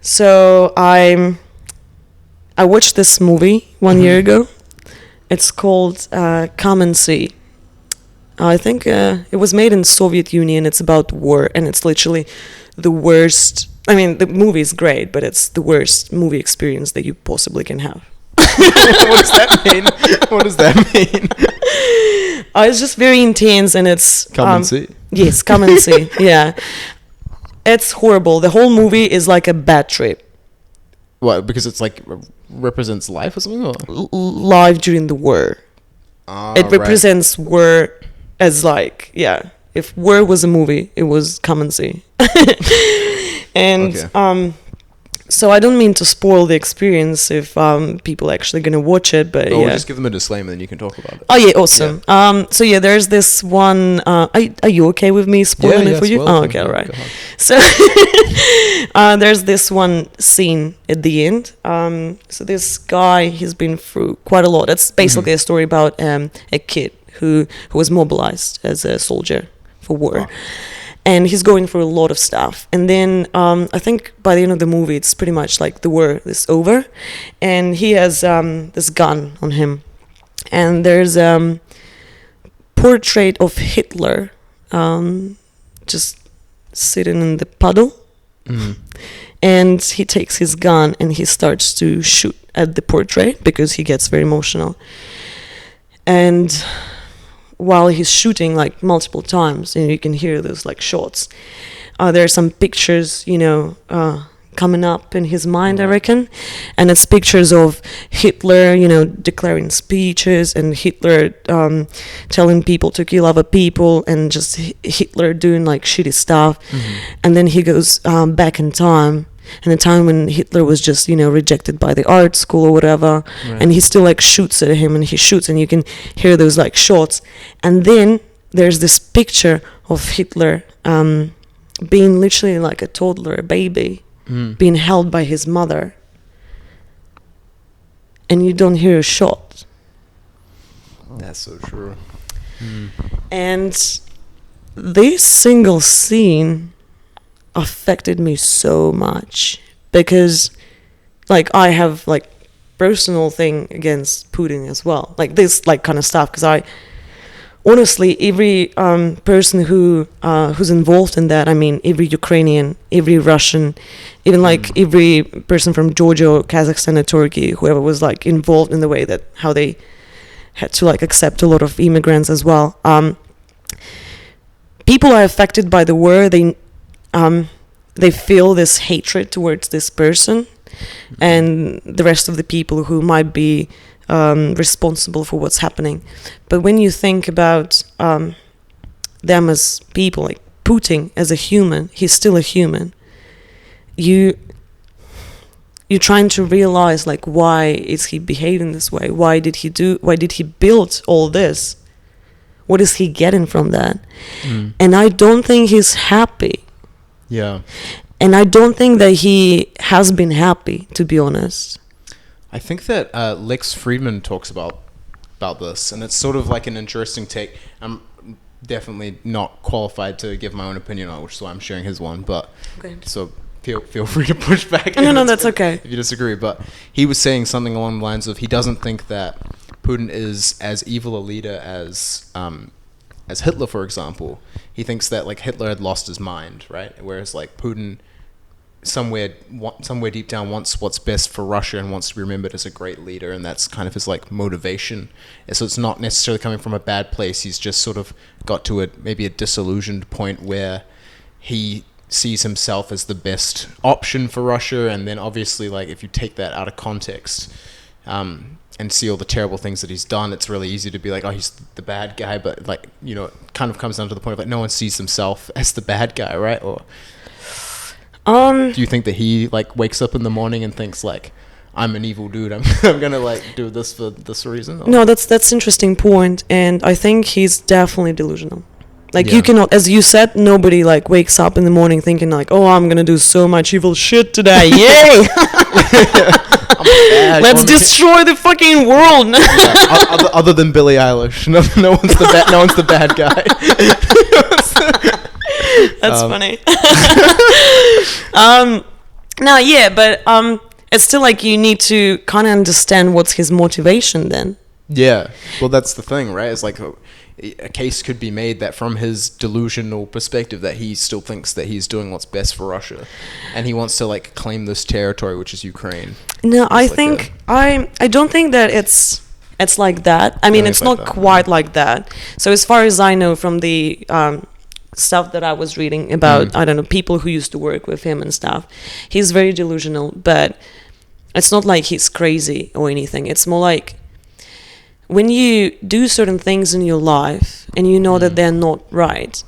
so I watched this movie 1 year ago. It's called Come and See. I think it was made in Soviet Union. It's about war, and it's literally the worst. I mean, the movie is great, but it's the worst movie experience that you possibly can have. What does that mean? What does that mean? It's just very intense, and it's Come and see. Yes, come and see. Yeah, it's horrible. The whole movie is like a bad trip. What? Because it's like represents life or something? Or? Life during the war. It represents war as like if war was a movie, it was Come and See. And okay. So I don't mean to spoil the experience if people are actually going to watch it, but we'll just give them a disclaimer, then you can talk about it. Oh yeah, awesome. Yeah. So there's this one. Are you okay with me spoiling it for you? Oh, okay, all right. So there's this one scene at the end. So this guy, he's been through quite a lot. It's basically a story about a kid who was mobilized as a soldier for war. Wow. And he's going through a lot of stuff. And then I think by the end of the movie, it's pretty much like the war is over. And he has this gun on him. And there's a portrait of Hitler just sitting in the puddle. Mm. And he takes his gun and he starts to shoot at the portrait because he gets very emotional. And while he's shooting like multiple times, and you can hear those like shots, there are some pictures, coming up in his mind, I reckon. And it's pictures of Hitler, declaring speeches, and Hitler telling people to kill other people, and just Hitler doing like shitty stuff. And then he goes back in time, and the time when Hitler was just rejected by the art school or whatever, and he still like shoots at him, and he shoots, and you can hear those like shots. And then there's this picture of Hitler being literally like a toddler, a baby, being held by his mother, and you don't hear a shot. That's so true. And this single scene affected me so much, because like I have like personal thing against Putin as well, like this like kind of stuff, because I honestly, every person who's involved in that, I mean, every Ukrainian, every Russian, even like every person from Georgia or Kazakhstan or Turkey, whoever was like involved in the way that how they had to like accept a lot of immigrants as well. People are affected by the war. They feel this hatred towards this person, and the rest of the people who might be responsible for what's happening. But when you think about them as people, like Putin as a human, he's still a human. You're trying to realize like, why is he behaving this way? Why did he build all this? What is he getting from that? And I don't think he's happy. Yeah. And I don't think that he has been happy, to be honest. I think that Lex Friedman talks about this, and it's sort of like an interesting take. I'm definitely not qualified to give my own opinion on it, which is why I'm sharing his one. But so feel free to push back. No, that's okay. If you disagree. But he was saying something along the lines of he doesn't think that Putin is as evil a leader as Hitler, for example. He thinks that like Hitler had lost his mind, right? Whereas like Putin, somewhere deep down, wants what's best for Russia and wants to be remembered as a great leader, and that's kind of his like motivation. And so it's not necessarily coming from a bad place. He's just sort of got to maybe a disillusioned point where he sees himself as the best option for Russia, and then obviously like if you take that out of context and see all the terrible things that he's done, it's really easy to be like, oh, he's the bad guy, but like it kind of comes down to the point of like no one sees himself as the bad guy, right? Or do you think that he like wakes up in the morning and thinks like, I'm an evil dude, I'm gonna like do this for this reason? Or? No, that's interesting point, and I think he's definitely delusional. Like you cannot, as you said, nobody like wakes up in the morning thinking like, oh, I'm gonna do so much evil shit today, yay! Let's destroy the fucking world. Other than Billie Eilish, no one's the bad guy. That's funny. But it's still like you need to kind of understand what's his motivation then. Yeah, well, that's the thing, right? It's like a case could be made that from his delusional perspective that he still thinks that he's doing what's best for Russia, and he wants to like claim this territory, which is Ukraine. No, I think I don't think that it's like that. I mean, it's not quite like that. So as far as I know from the stuff that I was reading about, I don't know, people who used to work with him and stuff, he's very delusional, but it's not like he's crazy or anything. It's more like when you do certain things in your life and you know that they're not right,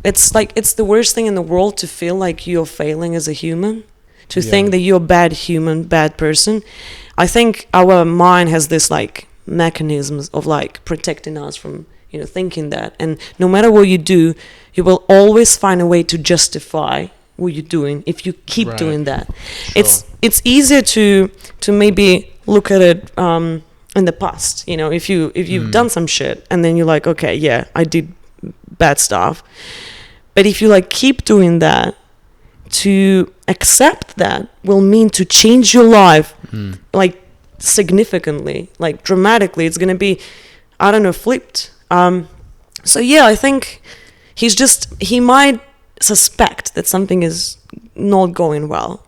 it's like it's the worst thing in the world to feel like you're failing as a human, to think that you're a bad human, bad person. I think our mind has this like mechanisms of like protecting us from thinking that, and no matter what you do, you will always find a way to justify what you're doing if you keep doing that. Sure. It's easier to maybe look at it in the past, if you've done some shit and then you're like, okay, yeah, I did bad stuff, but if you like keep doing that, to accept that will mean to change your life like significantly, like dramatically. It's gonna be, I don't know, flipped. So yeah, I think he might suspect that something is not going well,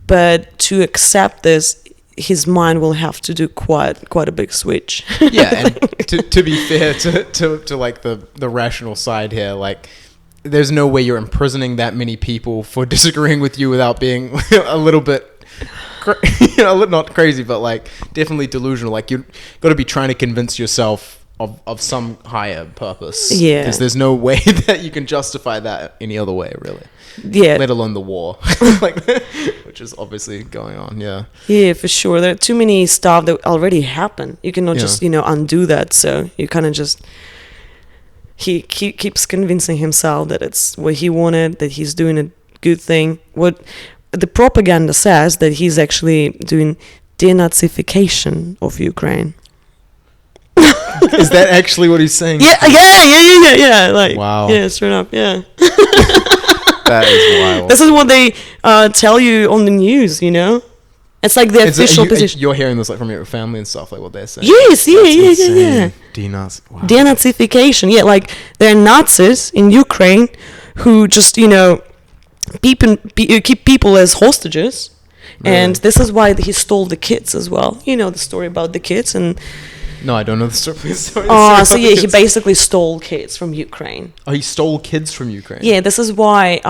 but to accept this, his mind will have to do quite a big switch. Yeah, and to be fair to like the rational side here, like there's no way you're imprisoning that many people for disagreeing with you without being a little bit, not crazy, but like definitely delusional. Like you got to be trying to convince yourself of some higher purpose. Yeah. Because there's no way that you can justify that any other way, really. Yeah. Let alone the war, which is obviously going on. Yeah. Yeah, for sure. There are too many stuff that already happened. You cannot just, undo that. So you kind of just... He keeps convincing himself that it's what he wanted, that he's doing a good thing. What the propaganda says that he's actually doing denazification of Ukraine. Is that actually what he's saying? Yeah. Like, wow. Yeah, straight up, yeah. That is wild. This is what they tell you on the news, It's like the official position. You're hearing this like from your family and stuff, like what they're saying. Yes, yeah. Wow. Denazification, yeah. Like there are Nazis in Ukraine who just keep people as hostages, and this is why he stole the kids as well. You know the story about the kids and. No, I don't know the story. He basically stole kids from Ukraine. Oh, he stole kids from Ukraine. Yeah, this is why.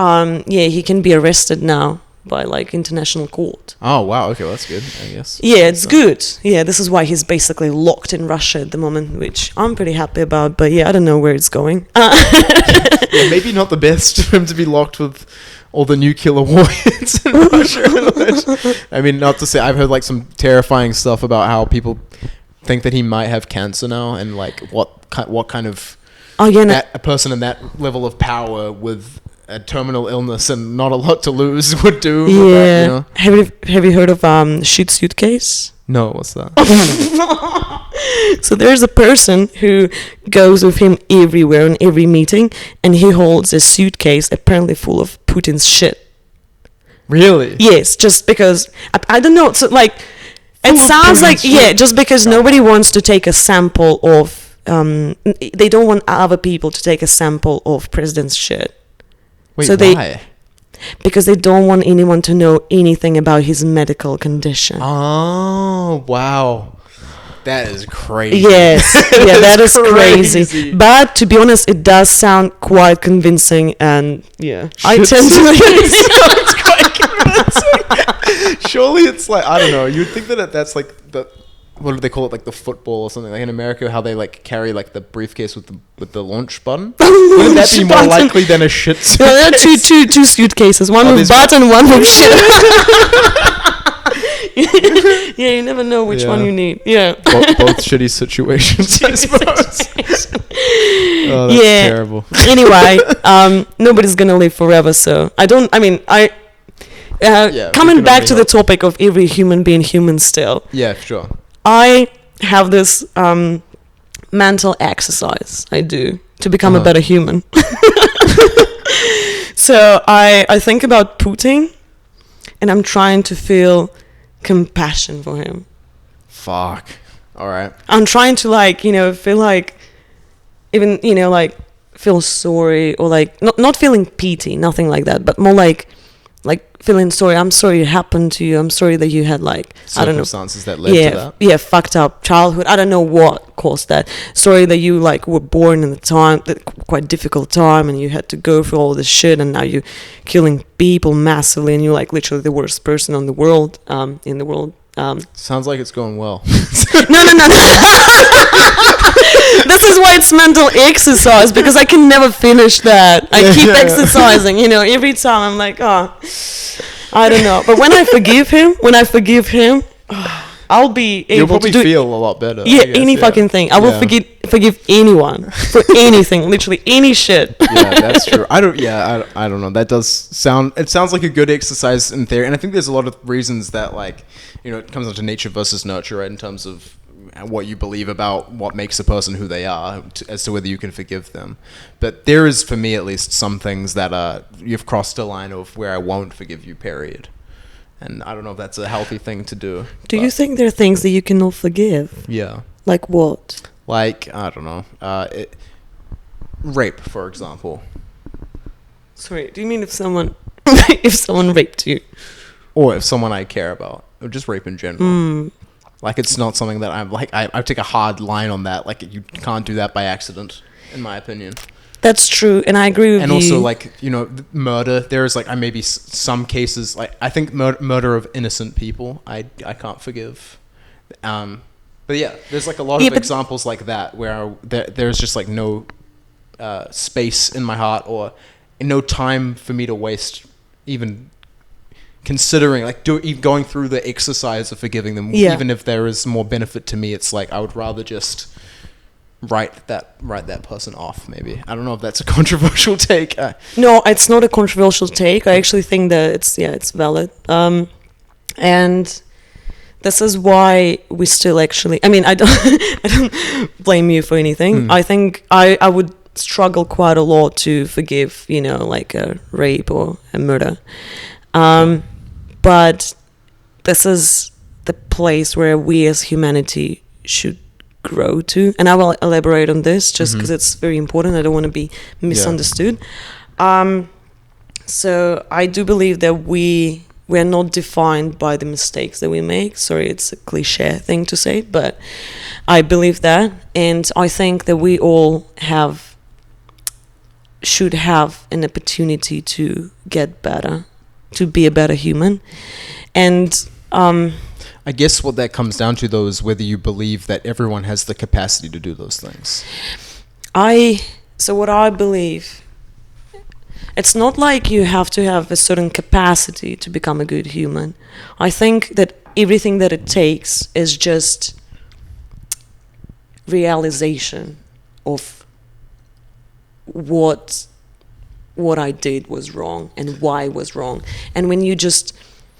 He can be arrested now by like international court. Oh wow, okay, well, that's good, I guess. Yeah, it's good. Yeah, this is why he's basically locked in Russia at the moment, which I'm pretty happy about. But yeah, I don't know where it's going. Yeah, maybe not the best for him to be locked with all the nuclear warheads in Russia. I mean, not to say I've heard like some terrifying stuff about how people think that he might have cancer now, and like what kind of a person in that level of power with a terminal illness and not a lot to lose would do. Yeah. Have you heard of shit suitcase? No, what's that? So there's a person who goes with him everywhere in every meeting, and he holds a suitcase apparently full of Putin's shit. Really? Yes, just because I don't know. So like, it sounds like just because nobody wants to take a sample of. They don't want other people to take a sample of president's shit. Wait, so why? Because they don't want anyone to know anything about his medical condition. Oh, wow. That is crazy. Yes. Yeah, that is crazy. But to be honest, it does sound quite convincing, and I tend to it's quite convincing. Surely it's like, I don't know, you'd think that that's like the, what do they call it, like the football or something, like in America, how they like carry like the briefcase with the launch button. Wouldn't that be more likely than a shit suitcase? No, there are two suitcases, one with button, one with shit. Yeah, you never know which one you need. Yeah, both shitty situations, I suppose. Oh, that's terrible. Anyway, nobody's gonna live forever, so coming back to the topic of every human being human still. Yeah, sure. I have this mental exercise I do to become a better human. So I think about Putin, and I'm trying to feel compassion for him. Fuck. All right. I'm trying to feel like even feel sorry, or like not feeling pity, nothing like that, but more like feeling sorry. I'm sorry it happened to you. I'm sorry that you had circumstances that led to that. Yeah, fucked up childhood. I don't know what caused that. Sorry that you were born in quite difficult time, and you had to go through all this shit, and now you're killing people massively, and you're like literally the worst person in the world. Sounds like it's going well. No. This is why it's mental exercise, because I can never finish that. I keep exercising, every time I'm like, I don't know. But when I forgive him, I'll be able to You'll probably feel a lot better. Yeah, any fucking thing. I will forgive anyone for anything, literally any shit. Yeah, that's true. I don't know. That does sound like a good exercise in theory, and I think there's a lot of reasons that it comes down to nature versus nurture, right? In terms of what you believe about what makes a person who they are, as to whether you can forgive them. But there is, for me at least, some things that you've crossed a line of where I won't forgive you, period. And I don't know if that's a healthy thing to do. Do you think there are things that you cannot forgive? Yeah. Like what? Like, I don't know. Rape, for example. Sorry, do you mean if someone raped you? Or if someone I care about. Or just rape in general. Like, it's not something that I'm like, I take a hard line on that. Like, you can't do that by accident, in my opinion. That's true, and I agree with you. And also, like, you know, murder. There's like maybe some cases, like I think murder of innocent people, I can't forgive. But yeah, there's like a lot of examples like that where there's just like no space in my heart or no time for me to waste even considering, like, going through the exercise of forgiving them. Yeah. Even if there is more benefit to me, it's like I would rather just write that person off. Maybe I don't know if that's a controversial take. No, it's not a controversial take. I actually think that it's valid. And this is why we still actually. I mean, I don't blame you for anything. I think I would struggle quite a lot to forgive, you know, like a rape or a murder. But this is the place where we as humanity should grow to, and I will elaborate on this just because it's very important. I don't want to be misunderstood. So I do believe that we're not defined by the mistakes that we make. Sorry, it's a cliche thing to say, but I believe that, and I think that we all should have an opportunity to get better, to be a better human. And I guess what that comes down to, though, is whether you believe that everyone has the capacity to do those things. So what I believe, it's not like you have to have a certain capacity to become a good human. I think that everything that it takes is just realization of what I did was wrong and why it was wrong. And when you just...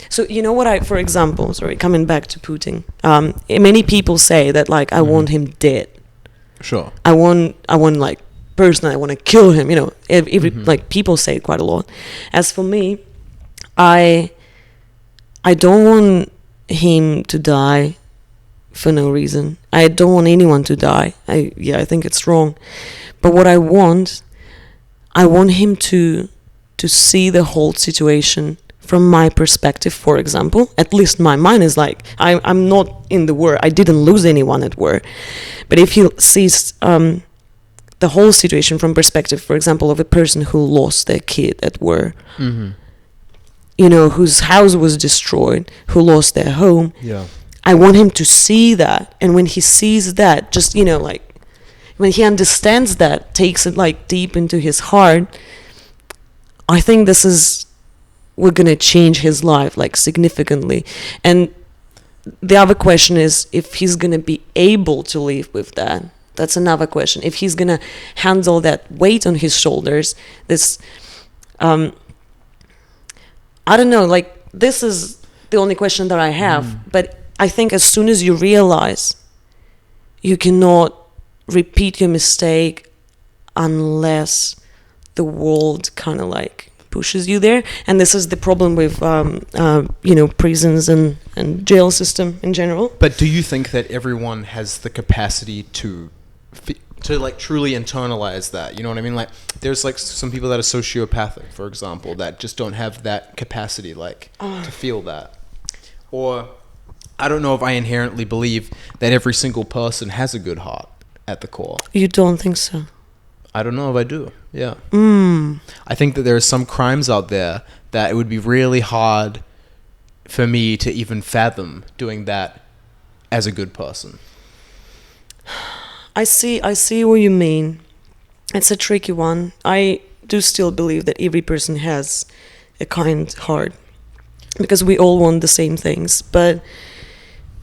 So, you know what for example, coming back to Putin, many people say that, like, I want him dead. Sure. I want like, personally, I want to kill him, you know, like, people say it quite a lot. As for me, I don't want him to die for no reason. I don't want anyone to die. I think it's wrong. But what I want him to see the whole situation from my perspective, for example. At least my mind is like, I'm not in the war. I didn't lose anyone at war. But if he sees the whole situation from perspective, for example, of a person who lost their kid at war, you know, whose house was destroyed, who lost their home, I want him to see that. And when he sees that, just, you know, like, when he understands that, takes it like deep into his heart, I think we're going to change his life, like, significantly. And the other question is if he's going to be able to live with that. That's another question. If he's going to handle that weight on his shoulders, this, I don't know, like, this is the only question that I have. But I think as soon as you realize you cannot repeat your mistake unless the world kind of like pushes you there, and this is the problem with you know, prisons and jail system in general. But do you think that everyone has the capacity to like truly internalize that? You know what I mean? Like, there's like some people that are sociopathic, for example, that just don't have that capacity, like, to feel that. Or I don't know if I inherently believe that every single person has a good heart at the core. You don't think so? I don't know if I do. Yeah. I think that there are some crimes out there that it would be really hard for me to even fathom doing that as a good person. I see what you mean. It's a tricky one. I do still believe that every person has a kind heart because we all want the same things. But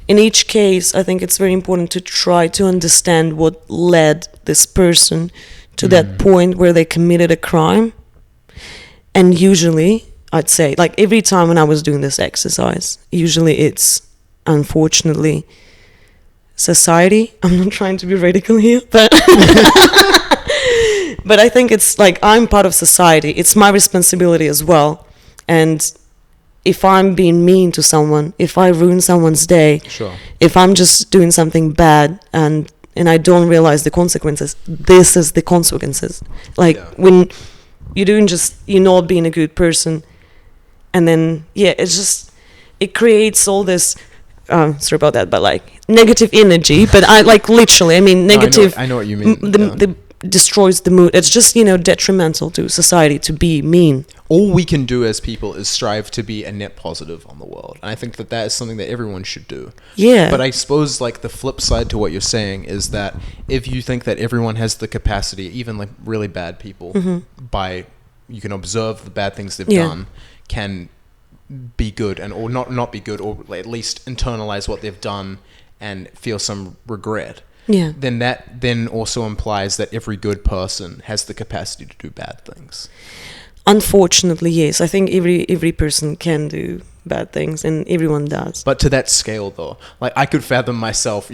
in each case, I think it's very important to try to understand what led this person to that point where they committed a crime. And usually, I'd say, like, every time when I was doing this exercise, usually it's, unfortunately, society. I'm not trying to be radical here, but but I think it's like, I'm part of society. It's my responsibility as well. And if I'm being mean to someone, if I ruin someone's day, if I'm just doing something bad and I don't realize the consequences, this is the consequences. Like, when you're not being a good person, and then, it creates all this, sorry about that, but like, negative energy, but I like, literally, I mean, negative. No, I know what you mean. The destroys the mood. It's just, detrimental to society to be mean. All we can do as people is strive to be a net positive on the world. And I think that is something that everyone should do. Yeah. But I suppose like the flip side to what you're saying is that if you think that everyone has the capacity, even like really bad people, you can observe the bad things they've done, can be good or not be good, or at least internalize what they've done and feel some regret. Yeah. Then that also implies that every good person has the capacity to do bad things. Unfortunately, yes. I think every person can do bad things, and everyone does. But to that scale, though, like I could fathom myself,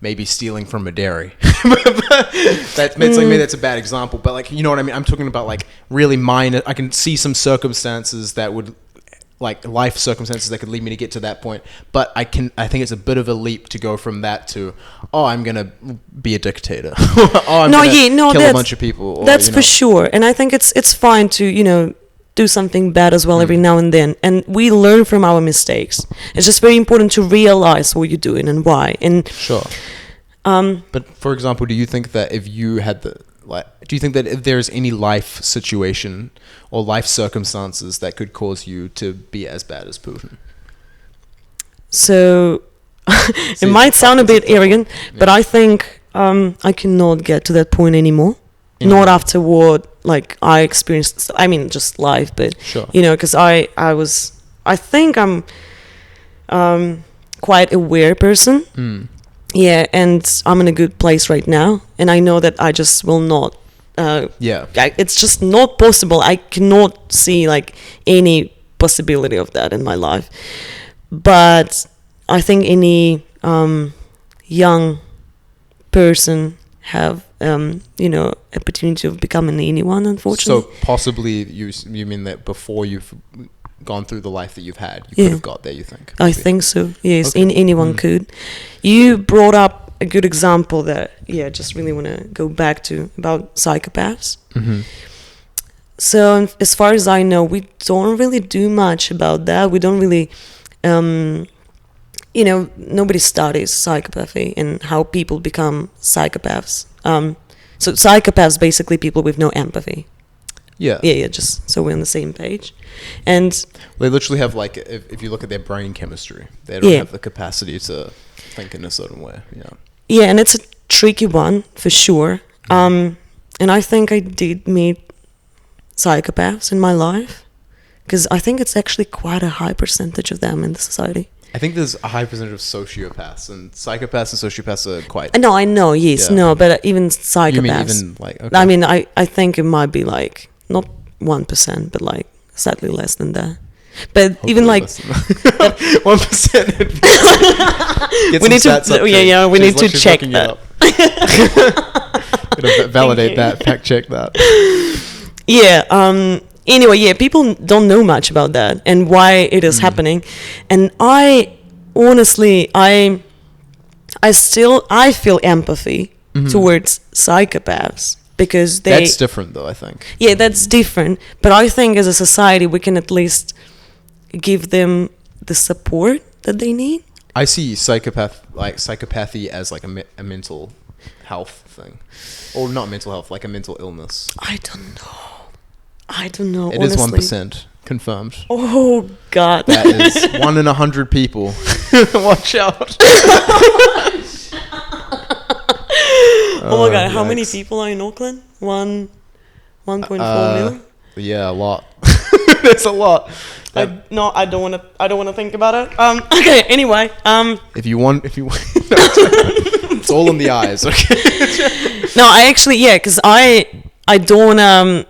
maybe stealing from a dairy. Maybe that's a bad example, but like, you know what I mean? I'm talking about like really minor. I can see some circumstances that would, like life circumstances that could lead me to get to that point. But I think it's a bit of a leap to go from that to, I'm gonna be a dictator. I'm gonna kill a bunch of people. That's for sure. And I think it's fine to do something bad as well every now and then. And we learn from our mistakes. It's just very important to realize what you're doing and why. And sure. But for example, do you think that if you had do you think that if there's any life situation or life circumstances that could cause you to be as bad as Putin? So it might sound a bit arrogant, but I think I cannot get to that point anymore. Not after what I experienced. I mean, just life, but sure. Because I think I'm quite aware person. Yeah, and I'm in a good place right now, and I know that I just will not. It's just not possible. I cannot see any possibility of that in my life. But I think any young person have opportunity of becoming anyone, unfortunately. So possibly you mean that before you've gone through the life that you've had, you could have got there, you think? I think so, yes. Okay. Anyone could. You brought up a good example that just really want to go back to about psychopaths. So as far as I know, we don't really do much about that. We don't really nobody studies psychopathy and how people become psychopaths. So psychopaths, basically people with no empathy. Yeah, just so we're on the same page. And they literally have if you look at their brain chemistry, they don't have the capacity to think in a certain way. Yeah, and it's a tricky one for sure. And I think I did meet psychopaths in my life, because I think it's actually quite a high percentage of them in the society. I think there's a high percentage of sociopaths, and psychopaths and sociopaths are quite... No, I know, yes, no, but even psychopaths... You mean even, okay. I mean, I think it might be, not 1%, but, slightly less than that. But hopefully even, 1%... we need to... we need to check that. Gotta validate that, fact check that. Yeah, anyway, people don't know much about that and why it is happening. And I honestly, I feel empathy towards psychopaths, because that's different though, I think. Yeah, that's different. But I think as a society, we can at least give them the support that they need. I see psychopathy as a mental health thing, or not mental health, a mental illness. I don't know. It honestly. Is 1% confirmed. Oh God. That is 1 in 100 people. Watch out. Oh my God! How many people are in Auckland? 1.4 million. Yeah, a lot. That's a lot. I don't want to think about it. Okay. Anyway. If you want, it's all in the eyes. Okay. No, I actually, because I don't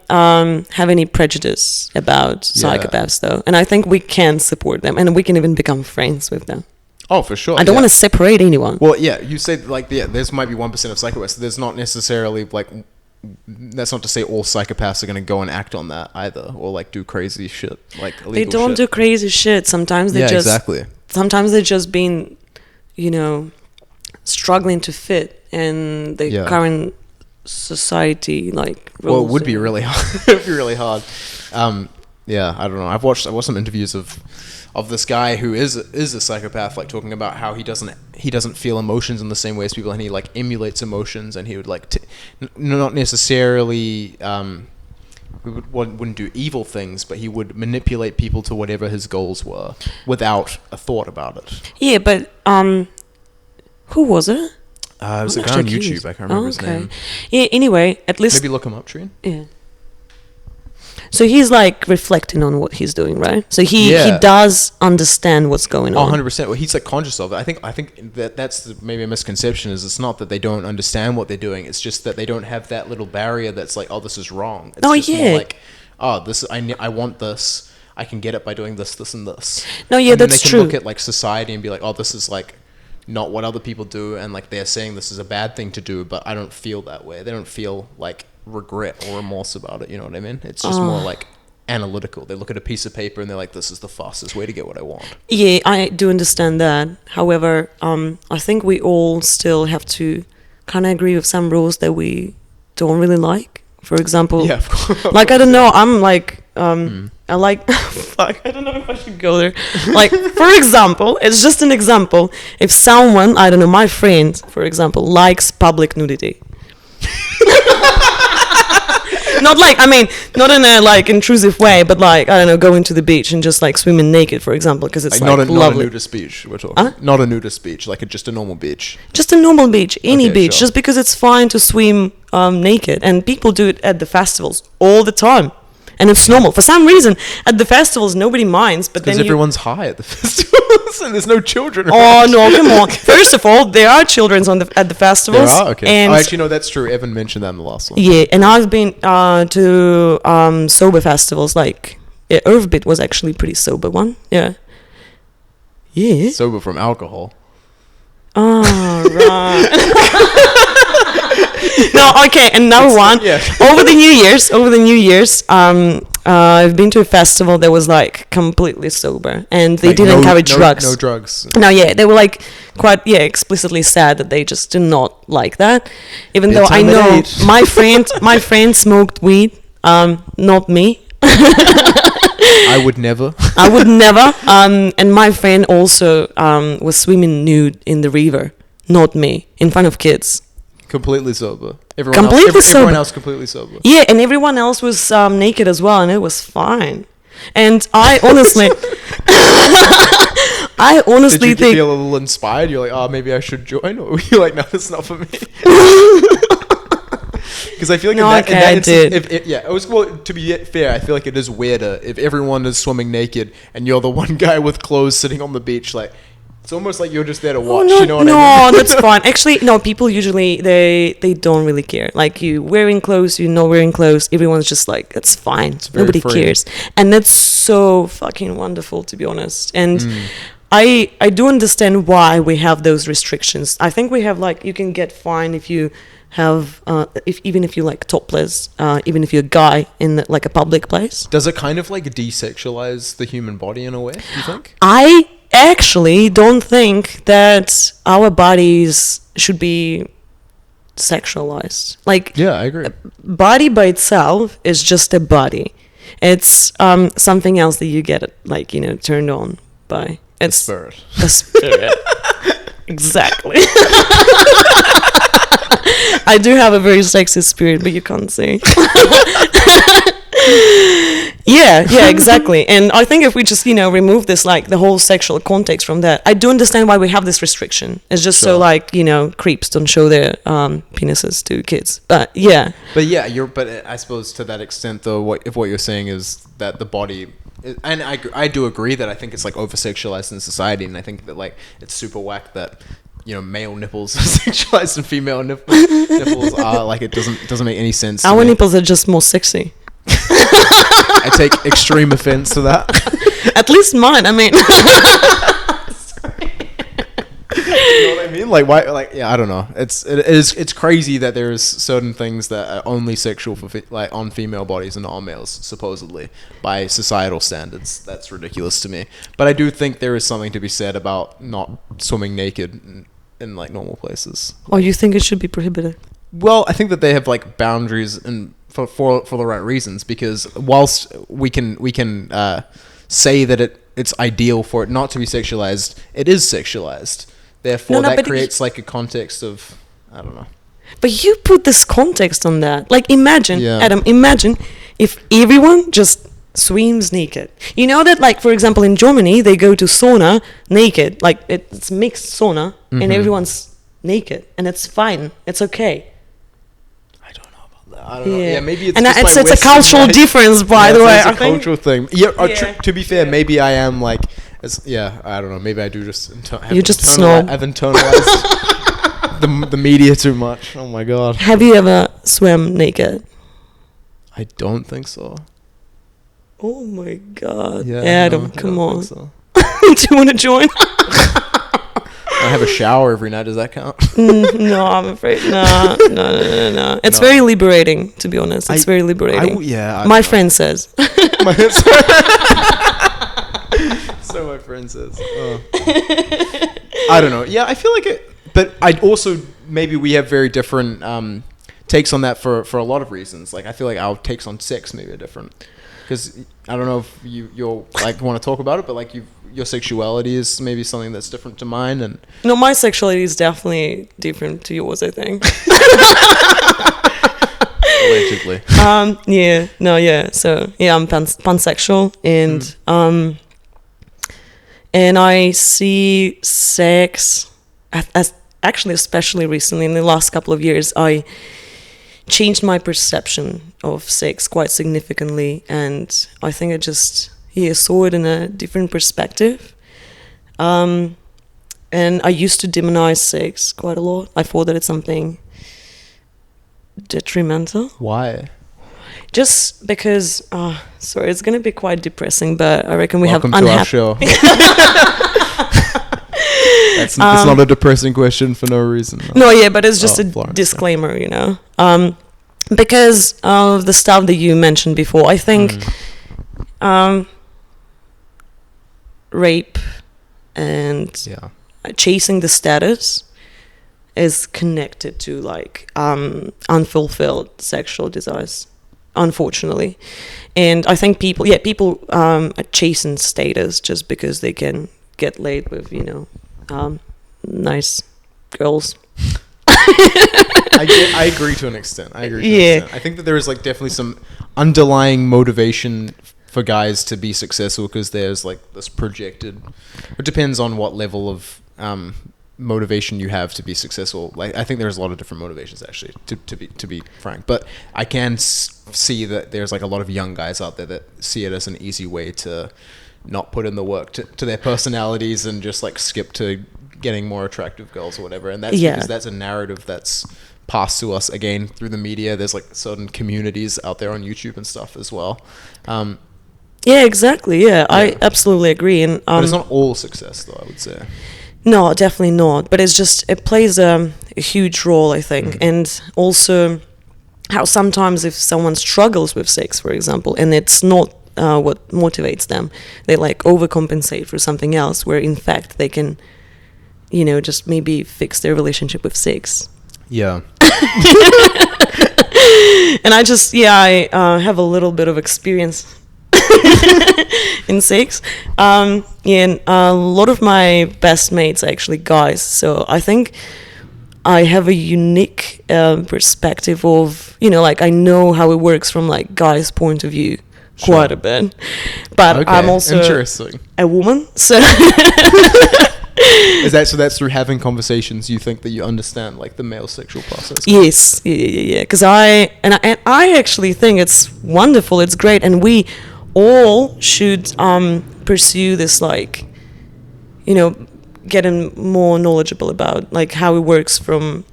have any prejudice about psychopaths, though, and I think we can support them, and we can even become friends with them. Oh, for sure. I don't want to separate anyone. Well, you say there's might be 1% of psychopaths. There's not necessarily that's not to say all psychopaths are going to go and act on that either, or do crazy shit, illegal They don't do crazy shit. Sometimes they Sometimes they're just being, struggling to fit in the current society rules. Well, it would be really hard. It'd be really hard. Yeah, I don't know. I watched some interviews of this guy who is a psychopath, like talking about how he doesn't feel emotions in the same way as people, and he like emulates emotions, and he would like not necessarily wouldn't do evil things, but he would manipulate people to whatever his goals were without a thought about it. Yeah, but who was it? It was a guy on YouTube. I can't remember his name. Yeah. Anyway, at least maybe look him up, Trine. Yeah. So he's like reflecting on what he's doing, right? So he Yeah. does understand what's going on. 100%. Well, he's like conscious of it. I think that's maybe a misconception. Is it's not that they don't understand what they're doing. It's just that they don't have that little barrier that's like, oh, this is wrong. It's just more like, oh, this I want this. I can get it by doing this, this, and this. No, yeah, and then that's they can true. look at like society and be like, oh, this is like not what other people do, and like they're saying this is a bad thing to do, but I don't feel that way. They don't feel like regret or remorse about it. You know what I mean? It's just more like analytical. They look at a piece of paper and they're like, this is the fastest way to get what I want. Yeah, I do understand that. However, I think we all still have to kind of agree with some rules that we don't really like. For example, Yeah, of course. like, I don't know, I'm like, I like, fuck, I don't know if I should go there. Like, for example, it's just an example. If someone, I don't know, my friend, for example, likes public nudity. Not like, I mean, not in a like intrusive way, but like, I don't know, going to the beach and just like swimming naked, for example, because it's like not lovely. a nudist beach. We're talking. Not a nudist beach, like just a normal beach. Just a normal beach, any Okay, beach, sure. just because it's fine to swim naked, and people do it at the festivals all the time, and it's normal. For some reason, at the festivals, nobody minds, but Because then everyone's high at the festivals and there's no children Oh around. no, come on! First of all, there are children at the festivals. There are? Okay. And Actually, no, that's true. Evan mentioned that in the last one. yeah, and I've been to sober festivals. Like Earthbit was actually a pretty sober one. Yeah. Yeah. Sober from alcohol. Oh right. No, okay, another one. Yeah. Over the New Year's, I've been to a festival that was like completely sober, and they Like, didn't carry drugs. No drugs. No, yeah, they were like quite explicitly said that they just do not like that. Even though I Bedtime at know 8. my friend smoked weed, not me. I would never. I would never. And my friend also was swimming nude in the river, not me, in front of kids. Completely sober. Completely sober. Everyone else completely sober. Yeah, and everyone else was naked as well, and it was fine. And I honestly, Did you think. feel a little inspired? You're like, oh, maybe I should join? Or were you like, no, that's not for me? Because I feel like I did. To be fair, I feel like it is weirder if everyone is swimming naked and you're the one guy with clothes sitting on the beach. Like, it's almost like you're just there to watch. You know what I mean? No, that's fine. Actually, no. People usually they don't really care. Like you wearing clothes, you not wearing clothes. Everyone's just like, it's fine. Nobody free. cares, and that's so fucking wonderful, to be honest. And I do understand why we have those restrictions. I think we have like, you can get fined if you have even if you like topless, even if you're a guy in like a public place. Does it kind of like desexualize the human body in a way, do you think? I actually don't think that our bodies should be sexualized. Like, Yeah, I agree. body by itself is just a body. It's something else that you get like, turned on by. It's Spirit. a spirit. Exactly. I do have a very sexy spirit, but you can't see. Yeah, exactly. And I think if we just, remove this, like the whole sexual context from that, I do understand why we have this restriction. It's just so Sure. like, creeps don't show their penises to kids. But yeah. But yeah, but I suppose to that extent though, what you're saying is that the body, and I do agree that I think it's like over-sexualized in society, and I think that like it's super whack that male nipples are sexualized and female nipples are like, it doesn't make any sense to Our me. nipples are just more sexy. I take extreme offense to that. At least mine, I mean. You know what I mean? Like, why? Like, yeah, I don't know. It's crazy that there's certain things that are only sexual for like on female bodies and not on males, supposedly by societal standards. That's ridiculous to me. But I do think there is something to be said about not swimming naked in like normal places. Or you think it should be prohibited? Well, I think that they have like boundaries and for the right reasons, because whilst we can say that it's ideal for it not to be sexualized, it is sexualized. Therefore, that creates like a context of, I don't know. But you put this context on that. Like, imagine, Adam, imagine if everyone just swims naked. You know that, like, for example, in Germany, they go to sauna naked. Like, it's mixed sauna, and everyone's naked, and it's fine. It's okay. I don't know about that. I don't know. Yeah, maybe it's and just it's a cultural difference, by the way. It's a cultural thing. Yeah, to be fair, maybe I am like, I don't know. Maybe I do just I've internalized the media too much. Oh my god. Have you ever swam naked? I don't think so. Oh my god. Yeah, Adam, come on. So. Do you want to join? I have a shower every night. Does that count? No, I'm afraid. No. It's very liberating, to be honest. It's very liberating. My friend says. So my friend says. Oh. I don't know. Yeah, I feel like it. But I also, maybe we have very different takes on that for a lot of reasons. Like, I feel like our takes on sex maybe are different. Because I don't know if you'll like want to talk about it, but like your sexuality is maybe something that's different to mine. And no, my sexuality is definitely different to yours, I think. Allegedly. So I'm pansexual, and I see sex as actually, especially recently in the last couple of years, I changed my perception of sex quite significantly, and I think I just saw it in a different perspective. And I used to demonize sex quite a lot. I thought that it's something detrimental. Why? Just because, sorry, it's going to be quite depressing, but I reckon Welcome to our show. It's not a depressing question for no reason. No, but it's just a Florence, disclaimer, you know. Because of the stuff that you mentioned before, I think rape and chasing the status is connected to like unfulfilled sexual desires, unfortunately. And I think people are chasing status just because they can get laid with, nice girls. I agree to an extent. I think that there is like definitely some underlying motivation for guys to be successful, because there's like this projected. It depends on what level of motivation you have to be successful. Like, I think there's a lot of different motivations actually, to be frank. But I can see that there's like a lot of young guys out there that see it as an easy way to not put in the work to their personalities and just like skip to getting more attractive girls or whatever. And that's because that's a narrative that's passed to us again through the media. There's like certain communities out there on YouTube and stuff as well. Exactly. I absolutely agree. And but it's not all success though, I would say. No, definitely not. But it plays a huge role, I think. And also how sometimes if someone struggles with sex, for example, and it's not what motivates them, they like overcompensate for something else, where in fact they can, just maybe fix their relationship with sex. Yeah. And I have a little bit of experience in sex. And a lot of my best mates are actually guys, so I think I have a unique perspective of, I know how it works from like guys' point of view quite a bit. But I'm also a woman, so that's through having conversations you think that you understand like the male sexual process? Yes, yeah. Because I actually think it's wonderful, it's great, and we all should pursue this, like, getting more knowledgeable about like how it works from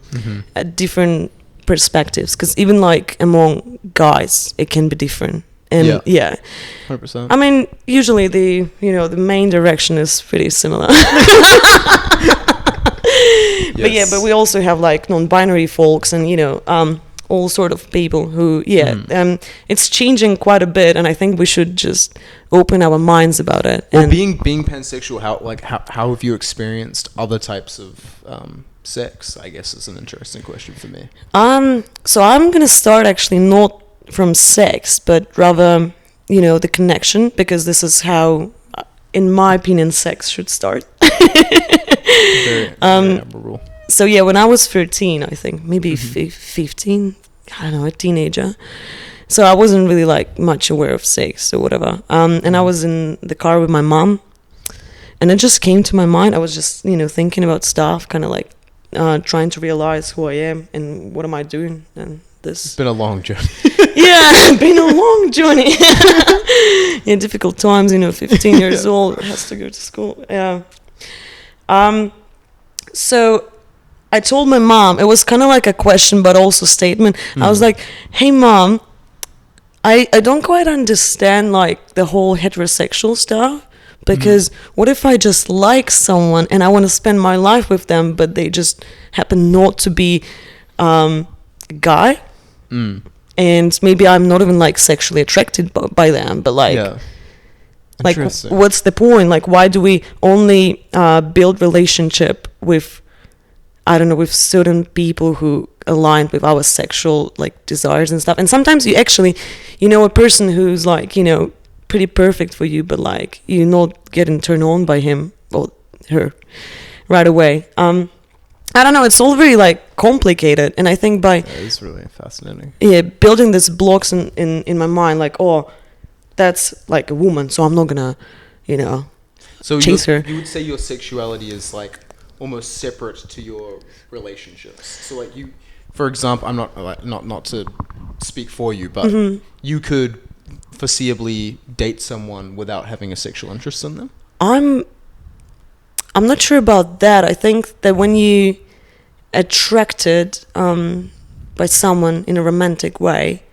different perspectives. Because even like among guys, it can be different. And 100%. I mean, usually the main direction is pretty similar. But we also have like non-binary folks and all sort of people who it's changing quite a bit, and I think we should just open our minds about it. Well, being pansexual, how have you experienced other types of sex? I guess is an interesting question for me. So I'm gonna start actually not from sex, but rather, you know, the connection, because this is how, in my opinion, sex should start. Very admirable. So yeah, when I was 13, I think, maybe 15, I don't know, a teenager. So I wasn't really like much aware of sex or whatever. And I was in the car with my mom, and it just came to my mind. I was just, you know, thinking about stuff, kind of like trying to realize who I am and what am I doing. And It's been a long journey. Yeah, been a long journey. Yeah, difficult times, you know, 15 years old, has to go to school. Yeah. So I told my mom, it was kind of like a question, but also statement. I was like, hey, Mom, I don't quite understand, like, the whole heterosexual stuff. Because what if I just like someone and I want to spend my life with them, but they just happen not to be a guy? And maybe I'm not even, like, sexually attracted by them, but, like... Yeah. Like, what's the point? Like, why do we only build relationship with, I don't know, with certain people who align with our sexual, like, desires and stuff? And sometimes you actually, you know, a person who's, like, you know, pretty perfect for you, but, like, you're not getting turned on by him or her right away. I don't know, it's all very, like, complicated. And I think by... That is really fascinating. Yeah, building these blocks in my mind, like, oh... That's like a woman, so I'm not gonna, you know, chase her. You would say your sexuality is like almost separate to your relationships. So like you, for example, I'm not to speak for you, but you could foreseeably date someone without having a sexual interest in them. I'm not sure about that. I think that when you attracted by someone in a romantic way,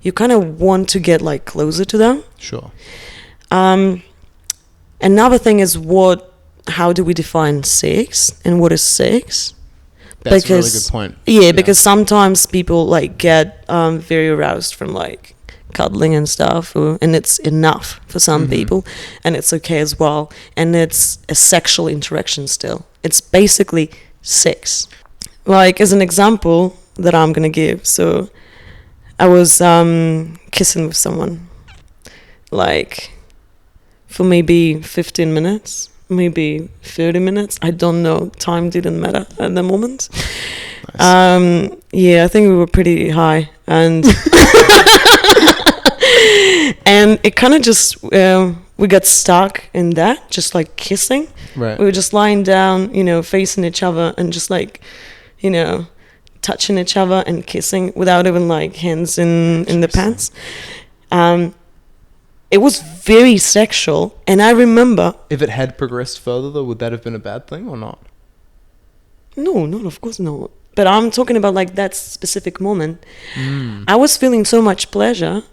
you kind of want to get, like, closer to them. Sure. Another thing is how do we define sex and what is sex? That's a really good point. Yeah, because sometimes people, like, get very aroused from, like, cuddling and stuff, and it's enough for some people, and it's okay as well. And it's a sexual interaction still. It's basically sex. Like, as an example that I'm going to give, so... I was kissing with someone, like, for maybe 15 minutes, maybe 30 minutes. I don't know. Time didn't matter at the moment. Nice. Yeah, I think we were pretty high. And and it kind of just, we got stuck in that, just, like, kissing. Right. We were just lying down, you know, facing each other and just, like, you know... touching each other and kissing without even, like, hands in the pants. It was very sexual, and I remember... If it had progressed further, though, would that have been a bad thing or not? No, of course not. But I'm talking about, like, that specific moment. I was feeling so much pleasure,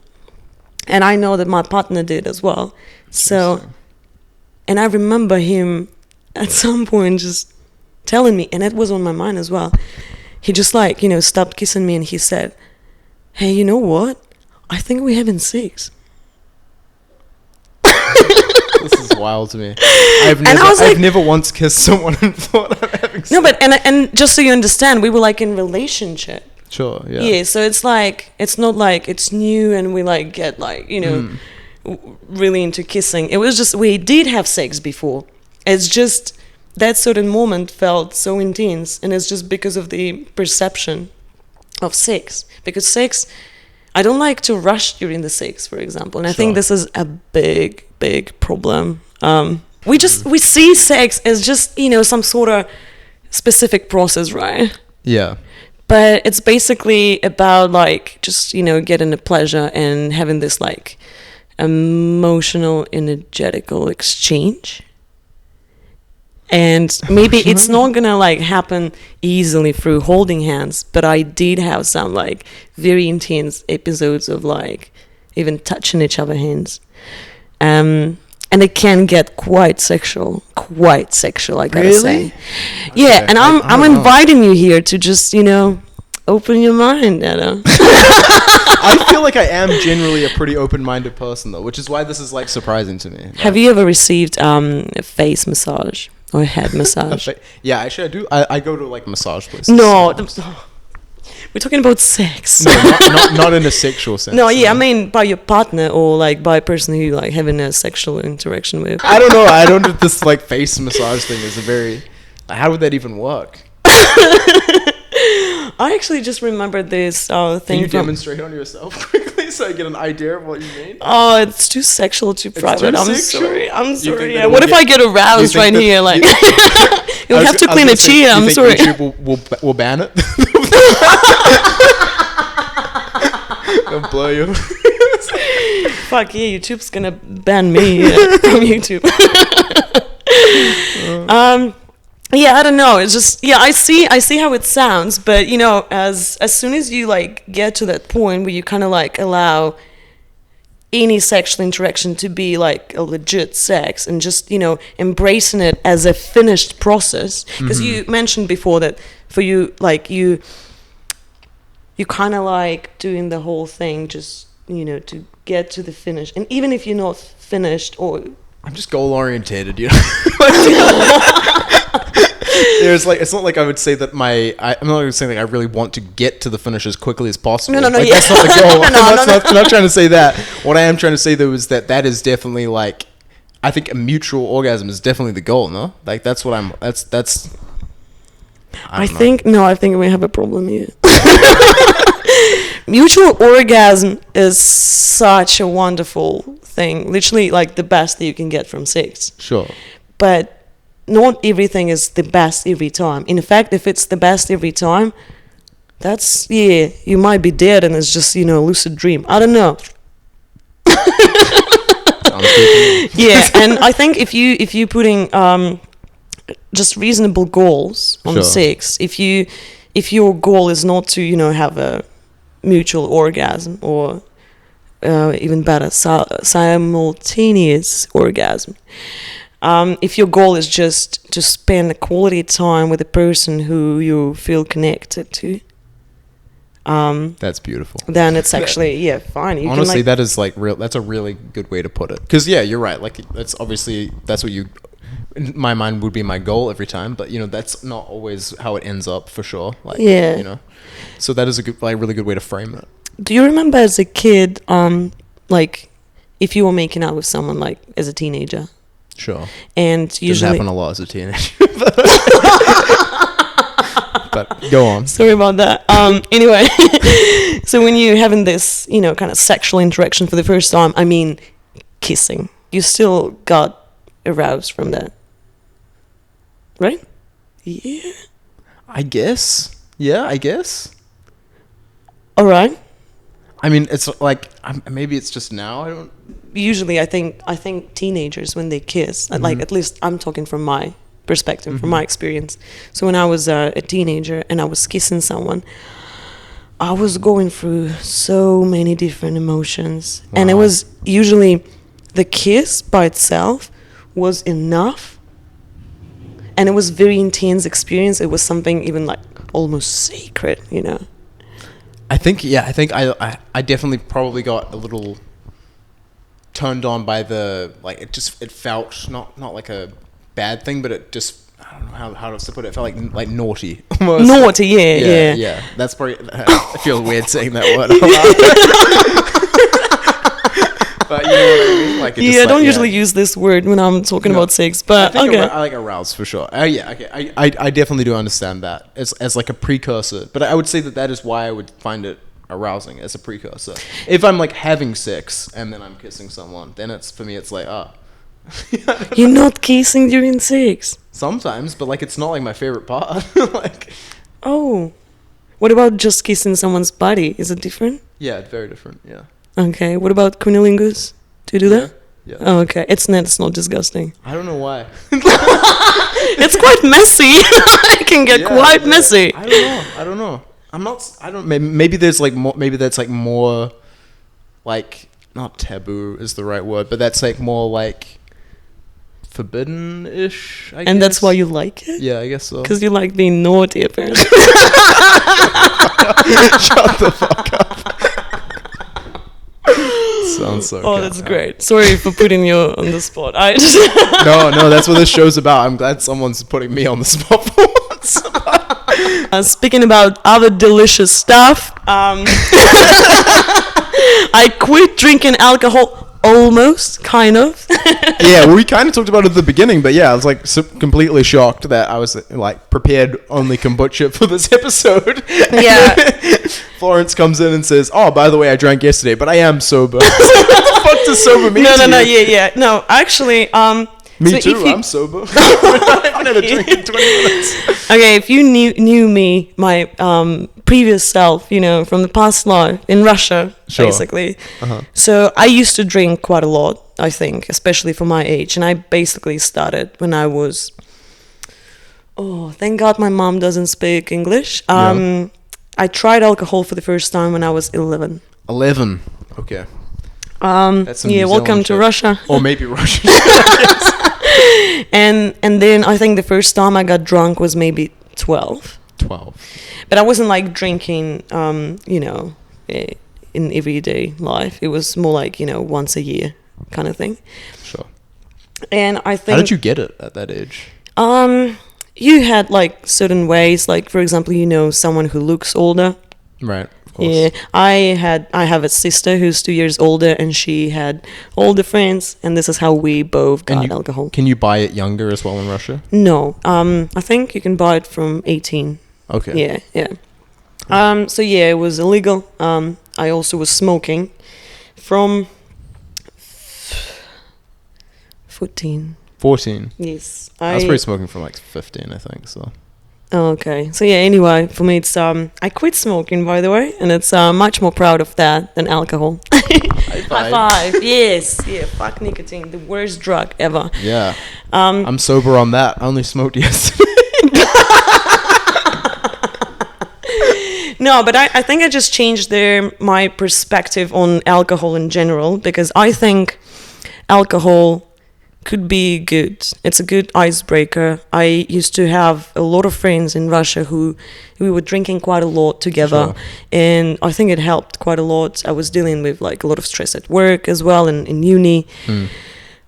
and I know that my partner did as well. So, and I remember him at some point just telling me, and it was on my mind as well. He just, like, you know, stopped kissing me and he said, hey, you know what? I think we're having sex. This is wild to me. I've never once kissed someone and thought I'm having sex. No, but, and just so you understand, we were, like, in relationship. Sure, yeah. Yeah, so it's, like, it's not like it's new and we, like, get, like, you know, really into kissing. It was just, we did have sex before. It's just... that certain moment felt so intense, and it's just because of the perception of sex. Because sex, I don't like to rush during the sex, for example, and I think this is a big problem. We see sex as just, you know, some sort of specific process, right? Yeah. But it's basically about, like, just, you know, getting the pleasure and having this, like, emotional, energetical exchange. And maybe it's not gonna, like, happen easily through holding hands, but I did have some, like, very intense episodes of, like, even touching each other's hands. And it can get quite sexual, I gotta say. Yeah, and I'm inviting you here to just, you know, open your mind, Anna. I feel like I am generally a pretty open-minded person, though, which is why this is, like, surprising to me. Have you ever received a face massage? Or head massage? Yeah, actually I do. I go to, like, massage places. No. We're talking about sex. No, not in a sexual sense. No, yeah, I mean by your partner or like by a person who you like having a sexual interaction with. I don't know. I don't. This like face massage thing is a very. How would that even work? I actually just remembered this thing. Can you demonstrate on yourself quickly so I get an idea of what you mean? Oh, it's too sexual, too private. I'm sorry. Yeah. What if I get You aroused think right that- here? Like, you- you'll have to clean a chair. I'm sorry. YouTube will ban it. They'll blow you. Fuck yeah, YouTube's gonna ban me from YouTube. Yeah, I don't know. It's just I see how it sounds, but you know, as soon as you like get to that point where you kind of like allow any sexual interaction to be like a legit sex and just, you know, embracing it as a finished process, because you mentioned before that for you, like you kind of like doing the whole thing just, you know, to get to the finish, and even if you're not finished or I'm just goal orientated, you know. There's like, it's not like I would say that I'm not saying like I really want to get to the finish as quickly as possible. No, like, yeah. That's not the goal. I'm not trying to say that. What I am trying to say though is that is definitely like, I think a mutual orgasm is definitely the goal. No, like that's what I'm. That's. I think we have a problem here. Mutual orgasm is such a wonderful thing. Literally, like the best that you can get from sex. Sure. But not everything is the best every time. In fact, if it's the best every time, you might be dead and it's just, you know, a lucid dream. I don't know. Yeah, and I think if you putting just reasonable goals on sex, if your goal is not to, you know, have a mutual orgasm or even better, simultaneous orgasm. If your goal is just to spend quality time with a person who you feel connected to, that's beautiful. Then it's actually fine. You honestly, can, like, that is like real. That's a really good way to put it. Because you're right. Like that's obviously that's what you, in my mind, would be my goal every time. But you know, that's not always how it ends up for sure. Like you know, so that is a good, like really good way to frame it. Do you remember as a kid, like if you were making out with someone like as a teenager? Sure. And usually didn't happen a lot as a teenager. But go on. Sorry about that. Anyway, so when you're having this, you know, kind of sexual interaction for the first time, I mean, kissing, you still got aroused from that, right? Yeah. I guess. Yeah, I guess. All right. I mean, it's like maybe it's just now. I don't. Usually, I think teenagers when they kiss, like at least I'm talking from my perspective, from my experience. So when I was a teenager and I was kissing someone, I was going through so many different emotions, and it was usually the kiss by itself was enough, and it was very intense experience. It was something even like almost sacred, you know. I think I definitely probably got a little turned on by the, like, it felt not like a bad thing, but it just, I don't know how to put it. It felt like naughty almost. Naughty, yeah. That's probably, I feel weird saying that word out loud. But you know what I mean? Like, I don't usually use this word when I'm talking about sex, but I think okay. I like aroused for sure. Okay. I definitely do understand that as like a precursor, but I would say that is why I would find it arousing as a precursor. If I'm like having sex and then I'm kissing someone, then for me it's like, You're not kissing during sex? Sometimes, but like it's not like my favorite part. Like, oh, what about just kissing someone's body? Is it different? Yeah, it's very different. Yeah. Okay. What about cunnilingus? Do you do that? Yeah. Oh, okay. It's not disgusting. I don't know why. It's quite messy. It can get quite messy. I don't know. Maybe there's like more. Maybe that's like more, like, not taboo is the right word, but that's like more like forbidden-ish, I guess. And that's why you like it? Yeah, I guess so. Because you like being naughty, apparently. Shut the fuck up. Sounds so Oh, that's great. Sorry for putting you on the spot. No, that's what this show's about. I'm glad someone's putting me on the spot for once. Speaking about other delicious stuff, I quit drinking alcohol almost, kind of. Yeah, we kind of talked about it at the beginning, but yeah, I was like completely shocked that I was like prepared only kombucha for this episode. Yeah. Florence comes in and says, "Oh, by the way, I drank yesterday, but I am sober." What the fuck does sober mean? No, yeah. No, actually, me so too. I'm sober. I haven't had a drink in 20 minutes. Okay, if you knew me, my previous self, from the past life in Russia, Sure. basically. Uh-huh. So I used to drink quite a lot, I think, especially for my age. And I basically started when I was... Oh, thank God my mom doesn't speak English. Yeah. I tried alcohol for the first time when I was 11. 11. Okay. That's some yeah, New welcome Zealand to shit. Russia. Or maybe Russia. And then I think the first time I got drunk was maybe 12. 12. But I wasn't like drinking, in everyday life. It was more like, once a year kind of thing. Sure. And I think... How did you get it at that age? You had like certain ways, like for example, someone who looks older. Right, of course. Yeah, I have a sister who's 2 years older, and she had older friends, and this is how we both got alcohol. Can you buy it younger as well in Russia? No, I think you can buy it from 18. Okay. Yeah. So yeah, it was illegal. I also was smoking from 14. 14. Yes, I was probably smoking from like 15, I think. So. Oh, okay. So yeah. Anyway, for me, it's I quit smoking, by the way, and it's much more proud of that than alcohol. High High five. Yes. Yeah. Fuck nicotine, the worst drug ever. Yeah. I'm sober on that. I only smoked yesterday. No, but I think I just changed my perspective on alcohol in general, because I think alcohol could be good. It's a good icebreaker. I used to have a lot of friends in Russia who we were drinking quite a lot together. Sure. And I think it helped quite a lot. I was dealing with like a lot of stress at work as well, and in uni.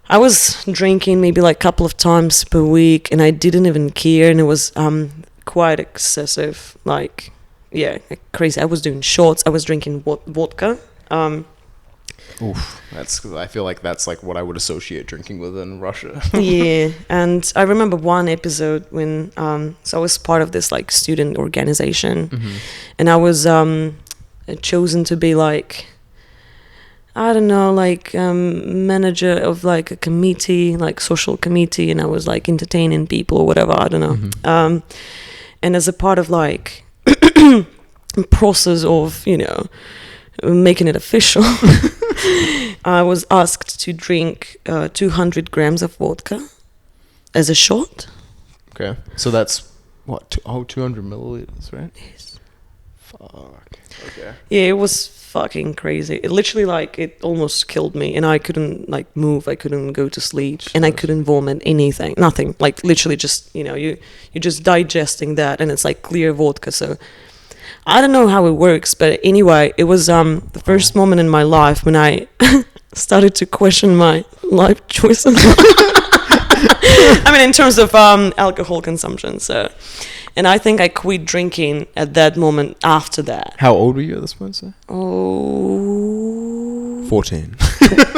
I was drinking maybe like a couple of times per week, and I didn't even care, and it was quite excessive, like crazy. I was doing shots. I was drinking vodka. Oof, I feel like that's like what I would associate drinking with in Russia. Yeah, and I remember one episode when so I was part of this like student organization, and I was chosen to be like, I don't know, like manager of like a committee, like social committee, and I was like entertaining people or whatever, I don't know. And as a part of like process of making it official, I was asked to drink 200 grams of vodka as a shot. Okay, so that's what 200 milliliters, right? Yes. Fuck. Okay. Yeah, it was fucking crazy. It literally like it almost killed me, and I couldn't like move. I couldn't go to sleep, and I couldn't vomit anything, nothing. Like literally just you're just digesting that, and it's like clear vodka. So I don't know how it works, but anyway, it was the first moment in my life when I started to question my life choices. I mean, in terms of alcohol consumption. So, and I think I quit drinking at that moment after that. How old were you at this point, sir? Oh, 14.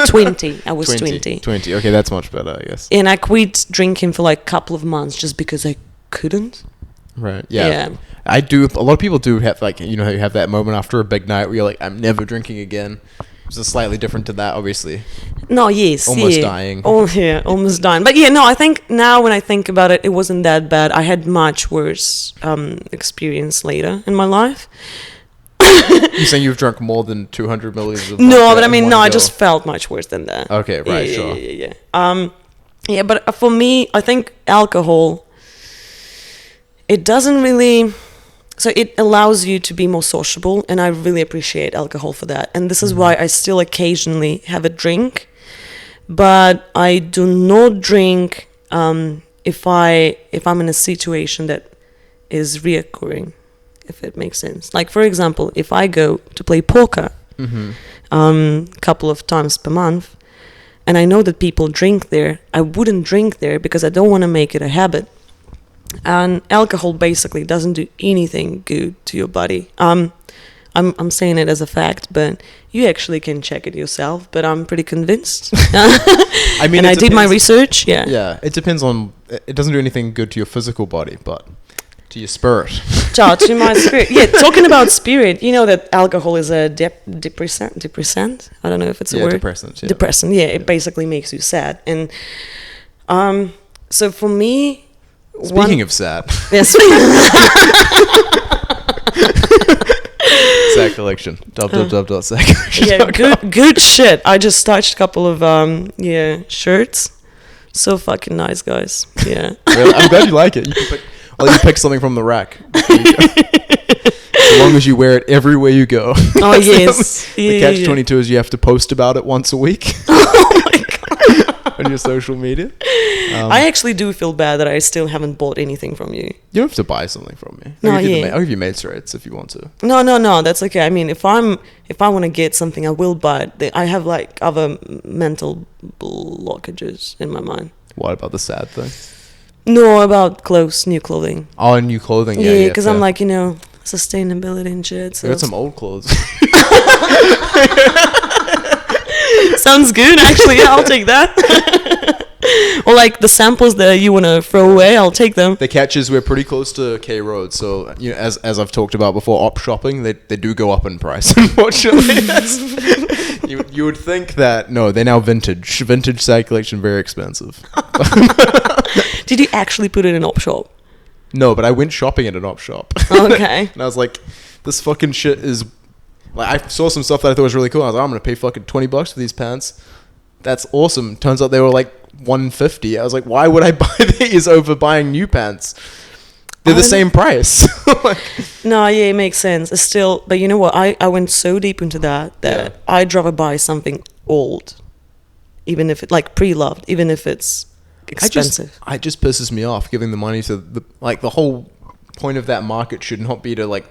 20. I was 20. 20. Okay, that's much better, I guess. And I quit drinking for like a couple of months just because I couldn't. Right. Yeah. I do. A lot of people do have like you have that moment after a big night where you're like, I'm never drinking again. It's just slightly different to that, obviously. No, yes, almost dying. Oh, yeah, almost dying. But yeah, no, I think now when I think about it, it wasn't that bad. I had much worse experience later in my life. You saying you've drunk more than 200 milliliters of vodka? No, but I mean, in no, one I go? just felt much worse than that. Okay, right, sure. Yeah. Yeah, but for me, I think alcohol, it doesn't really... So it allows you to be more sociable, and I really appreciate alcohol for that. And this is why I still occasionally have a drink, but I do not drink if I'm in a situation that is reoccurring, if it makes sense. Like, for example, if I go to play poker couple of times per month, and I know that people drink there, I wouldn't drink there because I don't want to make it a habit. And alcohol basically doesn't do anything good to your body. I'm saying it as a fact, but you actually can check it yourself. But I'm pretty convinced. I mean, and I did my research. Yeah. Yeah, it depends on. It doesn't do anything good to your physical body, but to your spirit. To my spirit. Yeah, talking about spirit, you know that alcohol is a depressant. I don't know if it's a word. Depressant. Yeah. Depressant. Yeah, it basically makes you sad. And so for me, speaking of sad. Yes. Sad collection. www.sadcollection.com. Yeah, good shit. I just touched a couple of shirts. So fucking nice, guys. Yeah. Really? I'm glad you like it. You pick something from the rack. As long as you wear it everywhere you go. Oh yes. The catch-22 is you have to post about it once a week. Oh my god. On your social media. I actually do feel bad that I still haven't bought anything from you. You don't have to buy something from me. No, I'll give you mates rates if you want to. No, that's okay. I mean, if I want to get something, I will buy it. I have like other mental blockages in my mind. What about the sad thing? No, about new clothing. Oh, new clothing. Yeah, because I'm like, sustainability and shit. So I got some old clothes. Sounds good, actually. Yeah, I'll take that. Or like the samples that you want to throw away, I'll take them. The catch is we're pretty close to K Road, so as I've talked about before, op shopping they do go up in price. Unfortunately, you would think that they're now vintage sad collection, very expensive. Did you actually put it in op shop? No, but I went shopping at an op shop. Okay. And I was like, this fucking shit is. Like, I saw some stuff that I thought was really cool. I was like, I'm gonna pay fucking $20 for these pants. That's awesome. Turns out they were like $150. I was like, why would I buy these over buying new pants? They're the same price. No, yeah, it makes sense. It's still, but you know what? I went so deep into that I'd rather buy something old, even if it like pre-loved, even if it's expensive. It just pisses me off giving the money to the whole point of that market should not be to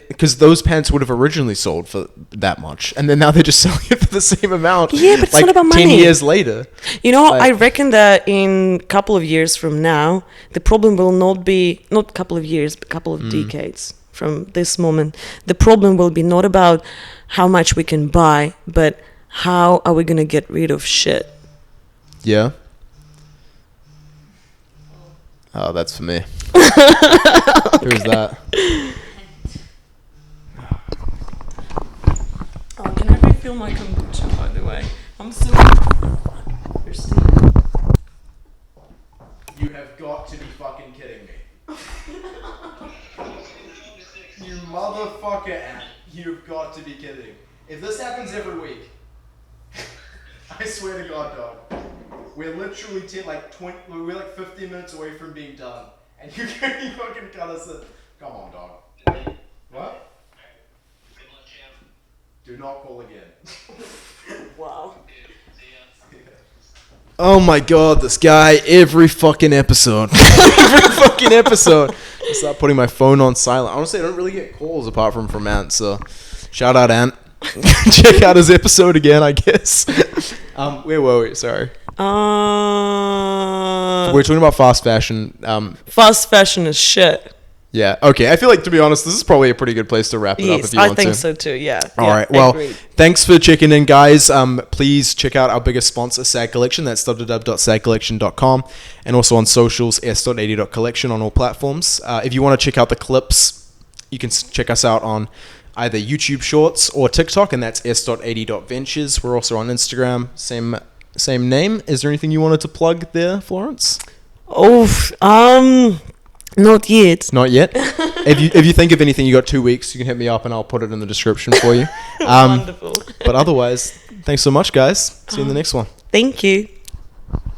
because those pants would have originally sold for that much, and then now they're just selling it for the same amount. Yeah, but it's not about money. 10 years later. I reckon that in a couple of years from now, the problem will not a couple of years, but a couple of decades from this moment. The problem will be not about how much we can buy, but how are we going to get rid of shit. Yeah. Oh, that's for me. Who's that? Oh, can I refill my kombucha, by the way? I'm so thirsty. You have got to be fucking kidding me. You motherfucker, Ant. You've got to be kidding. If this happens every week, I swear to God, dog, we're literally 15 minutes away from being done. And you fucking cut us in. Come on, dog. What? Do not call again. Wow. Oh my god, this guy, every fucking episode. I start putting my phone on silent. Honestly, I don't really get calls apart from Ant, so shout out Ant. Check out his episode again, I guess. Where were we? Sorry. We're talking about fast fashion. Fast fashion is shit. Yeah. Okay. I feel like, to be honest, this is probably a pretty good place to wrap it up if you want to. I think so too. Yeah. All right. Well, thanks for checking in, guys. Please check out our biggest sponsor, S.AD Collection. That's www.sadcollection.com, and also on socials, s.ad.collection on all platforms. If you want to check out the clips, you can check us out on either YouTube Shorts or TikTok, and that's s.ad.ventures. We're also on Instagram, same name. Is there anything you wanted to plug there, Florence? Not yet. Not yet. If you think of anything, you got 2 weeks. You can hit me up, and I'll put it in the description for you. Wonderful. But otherwise, thanks so much, guys. See you in the next one. Thank you.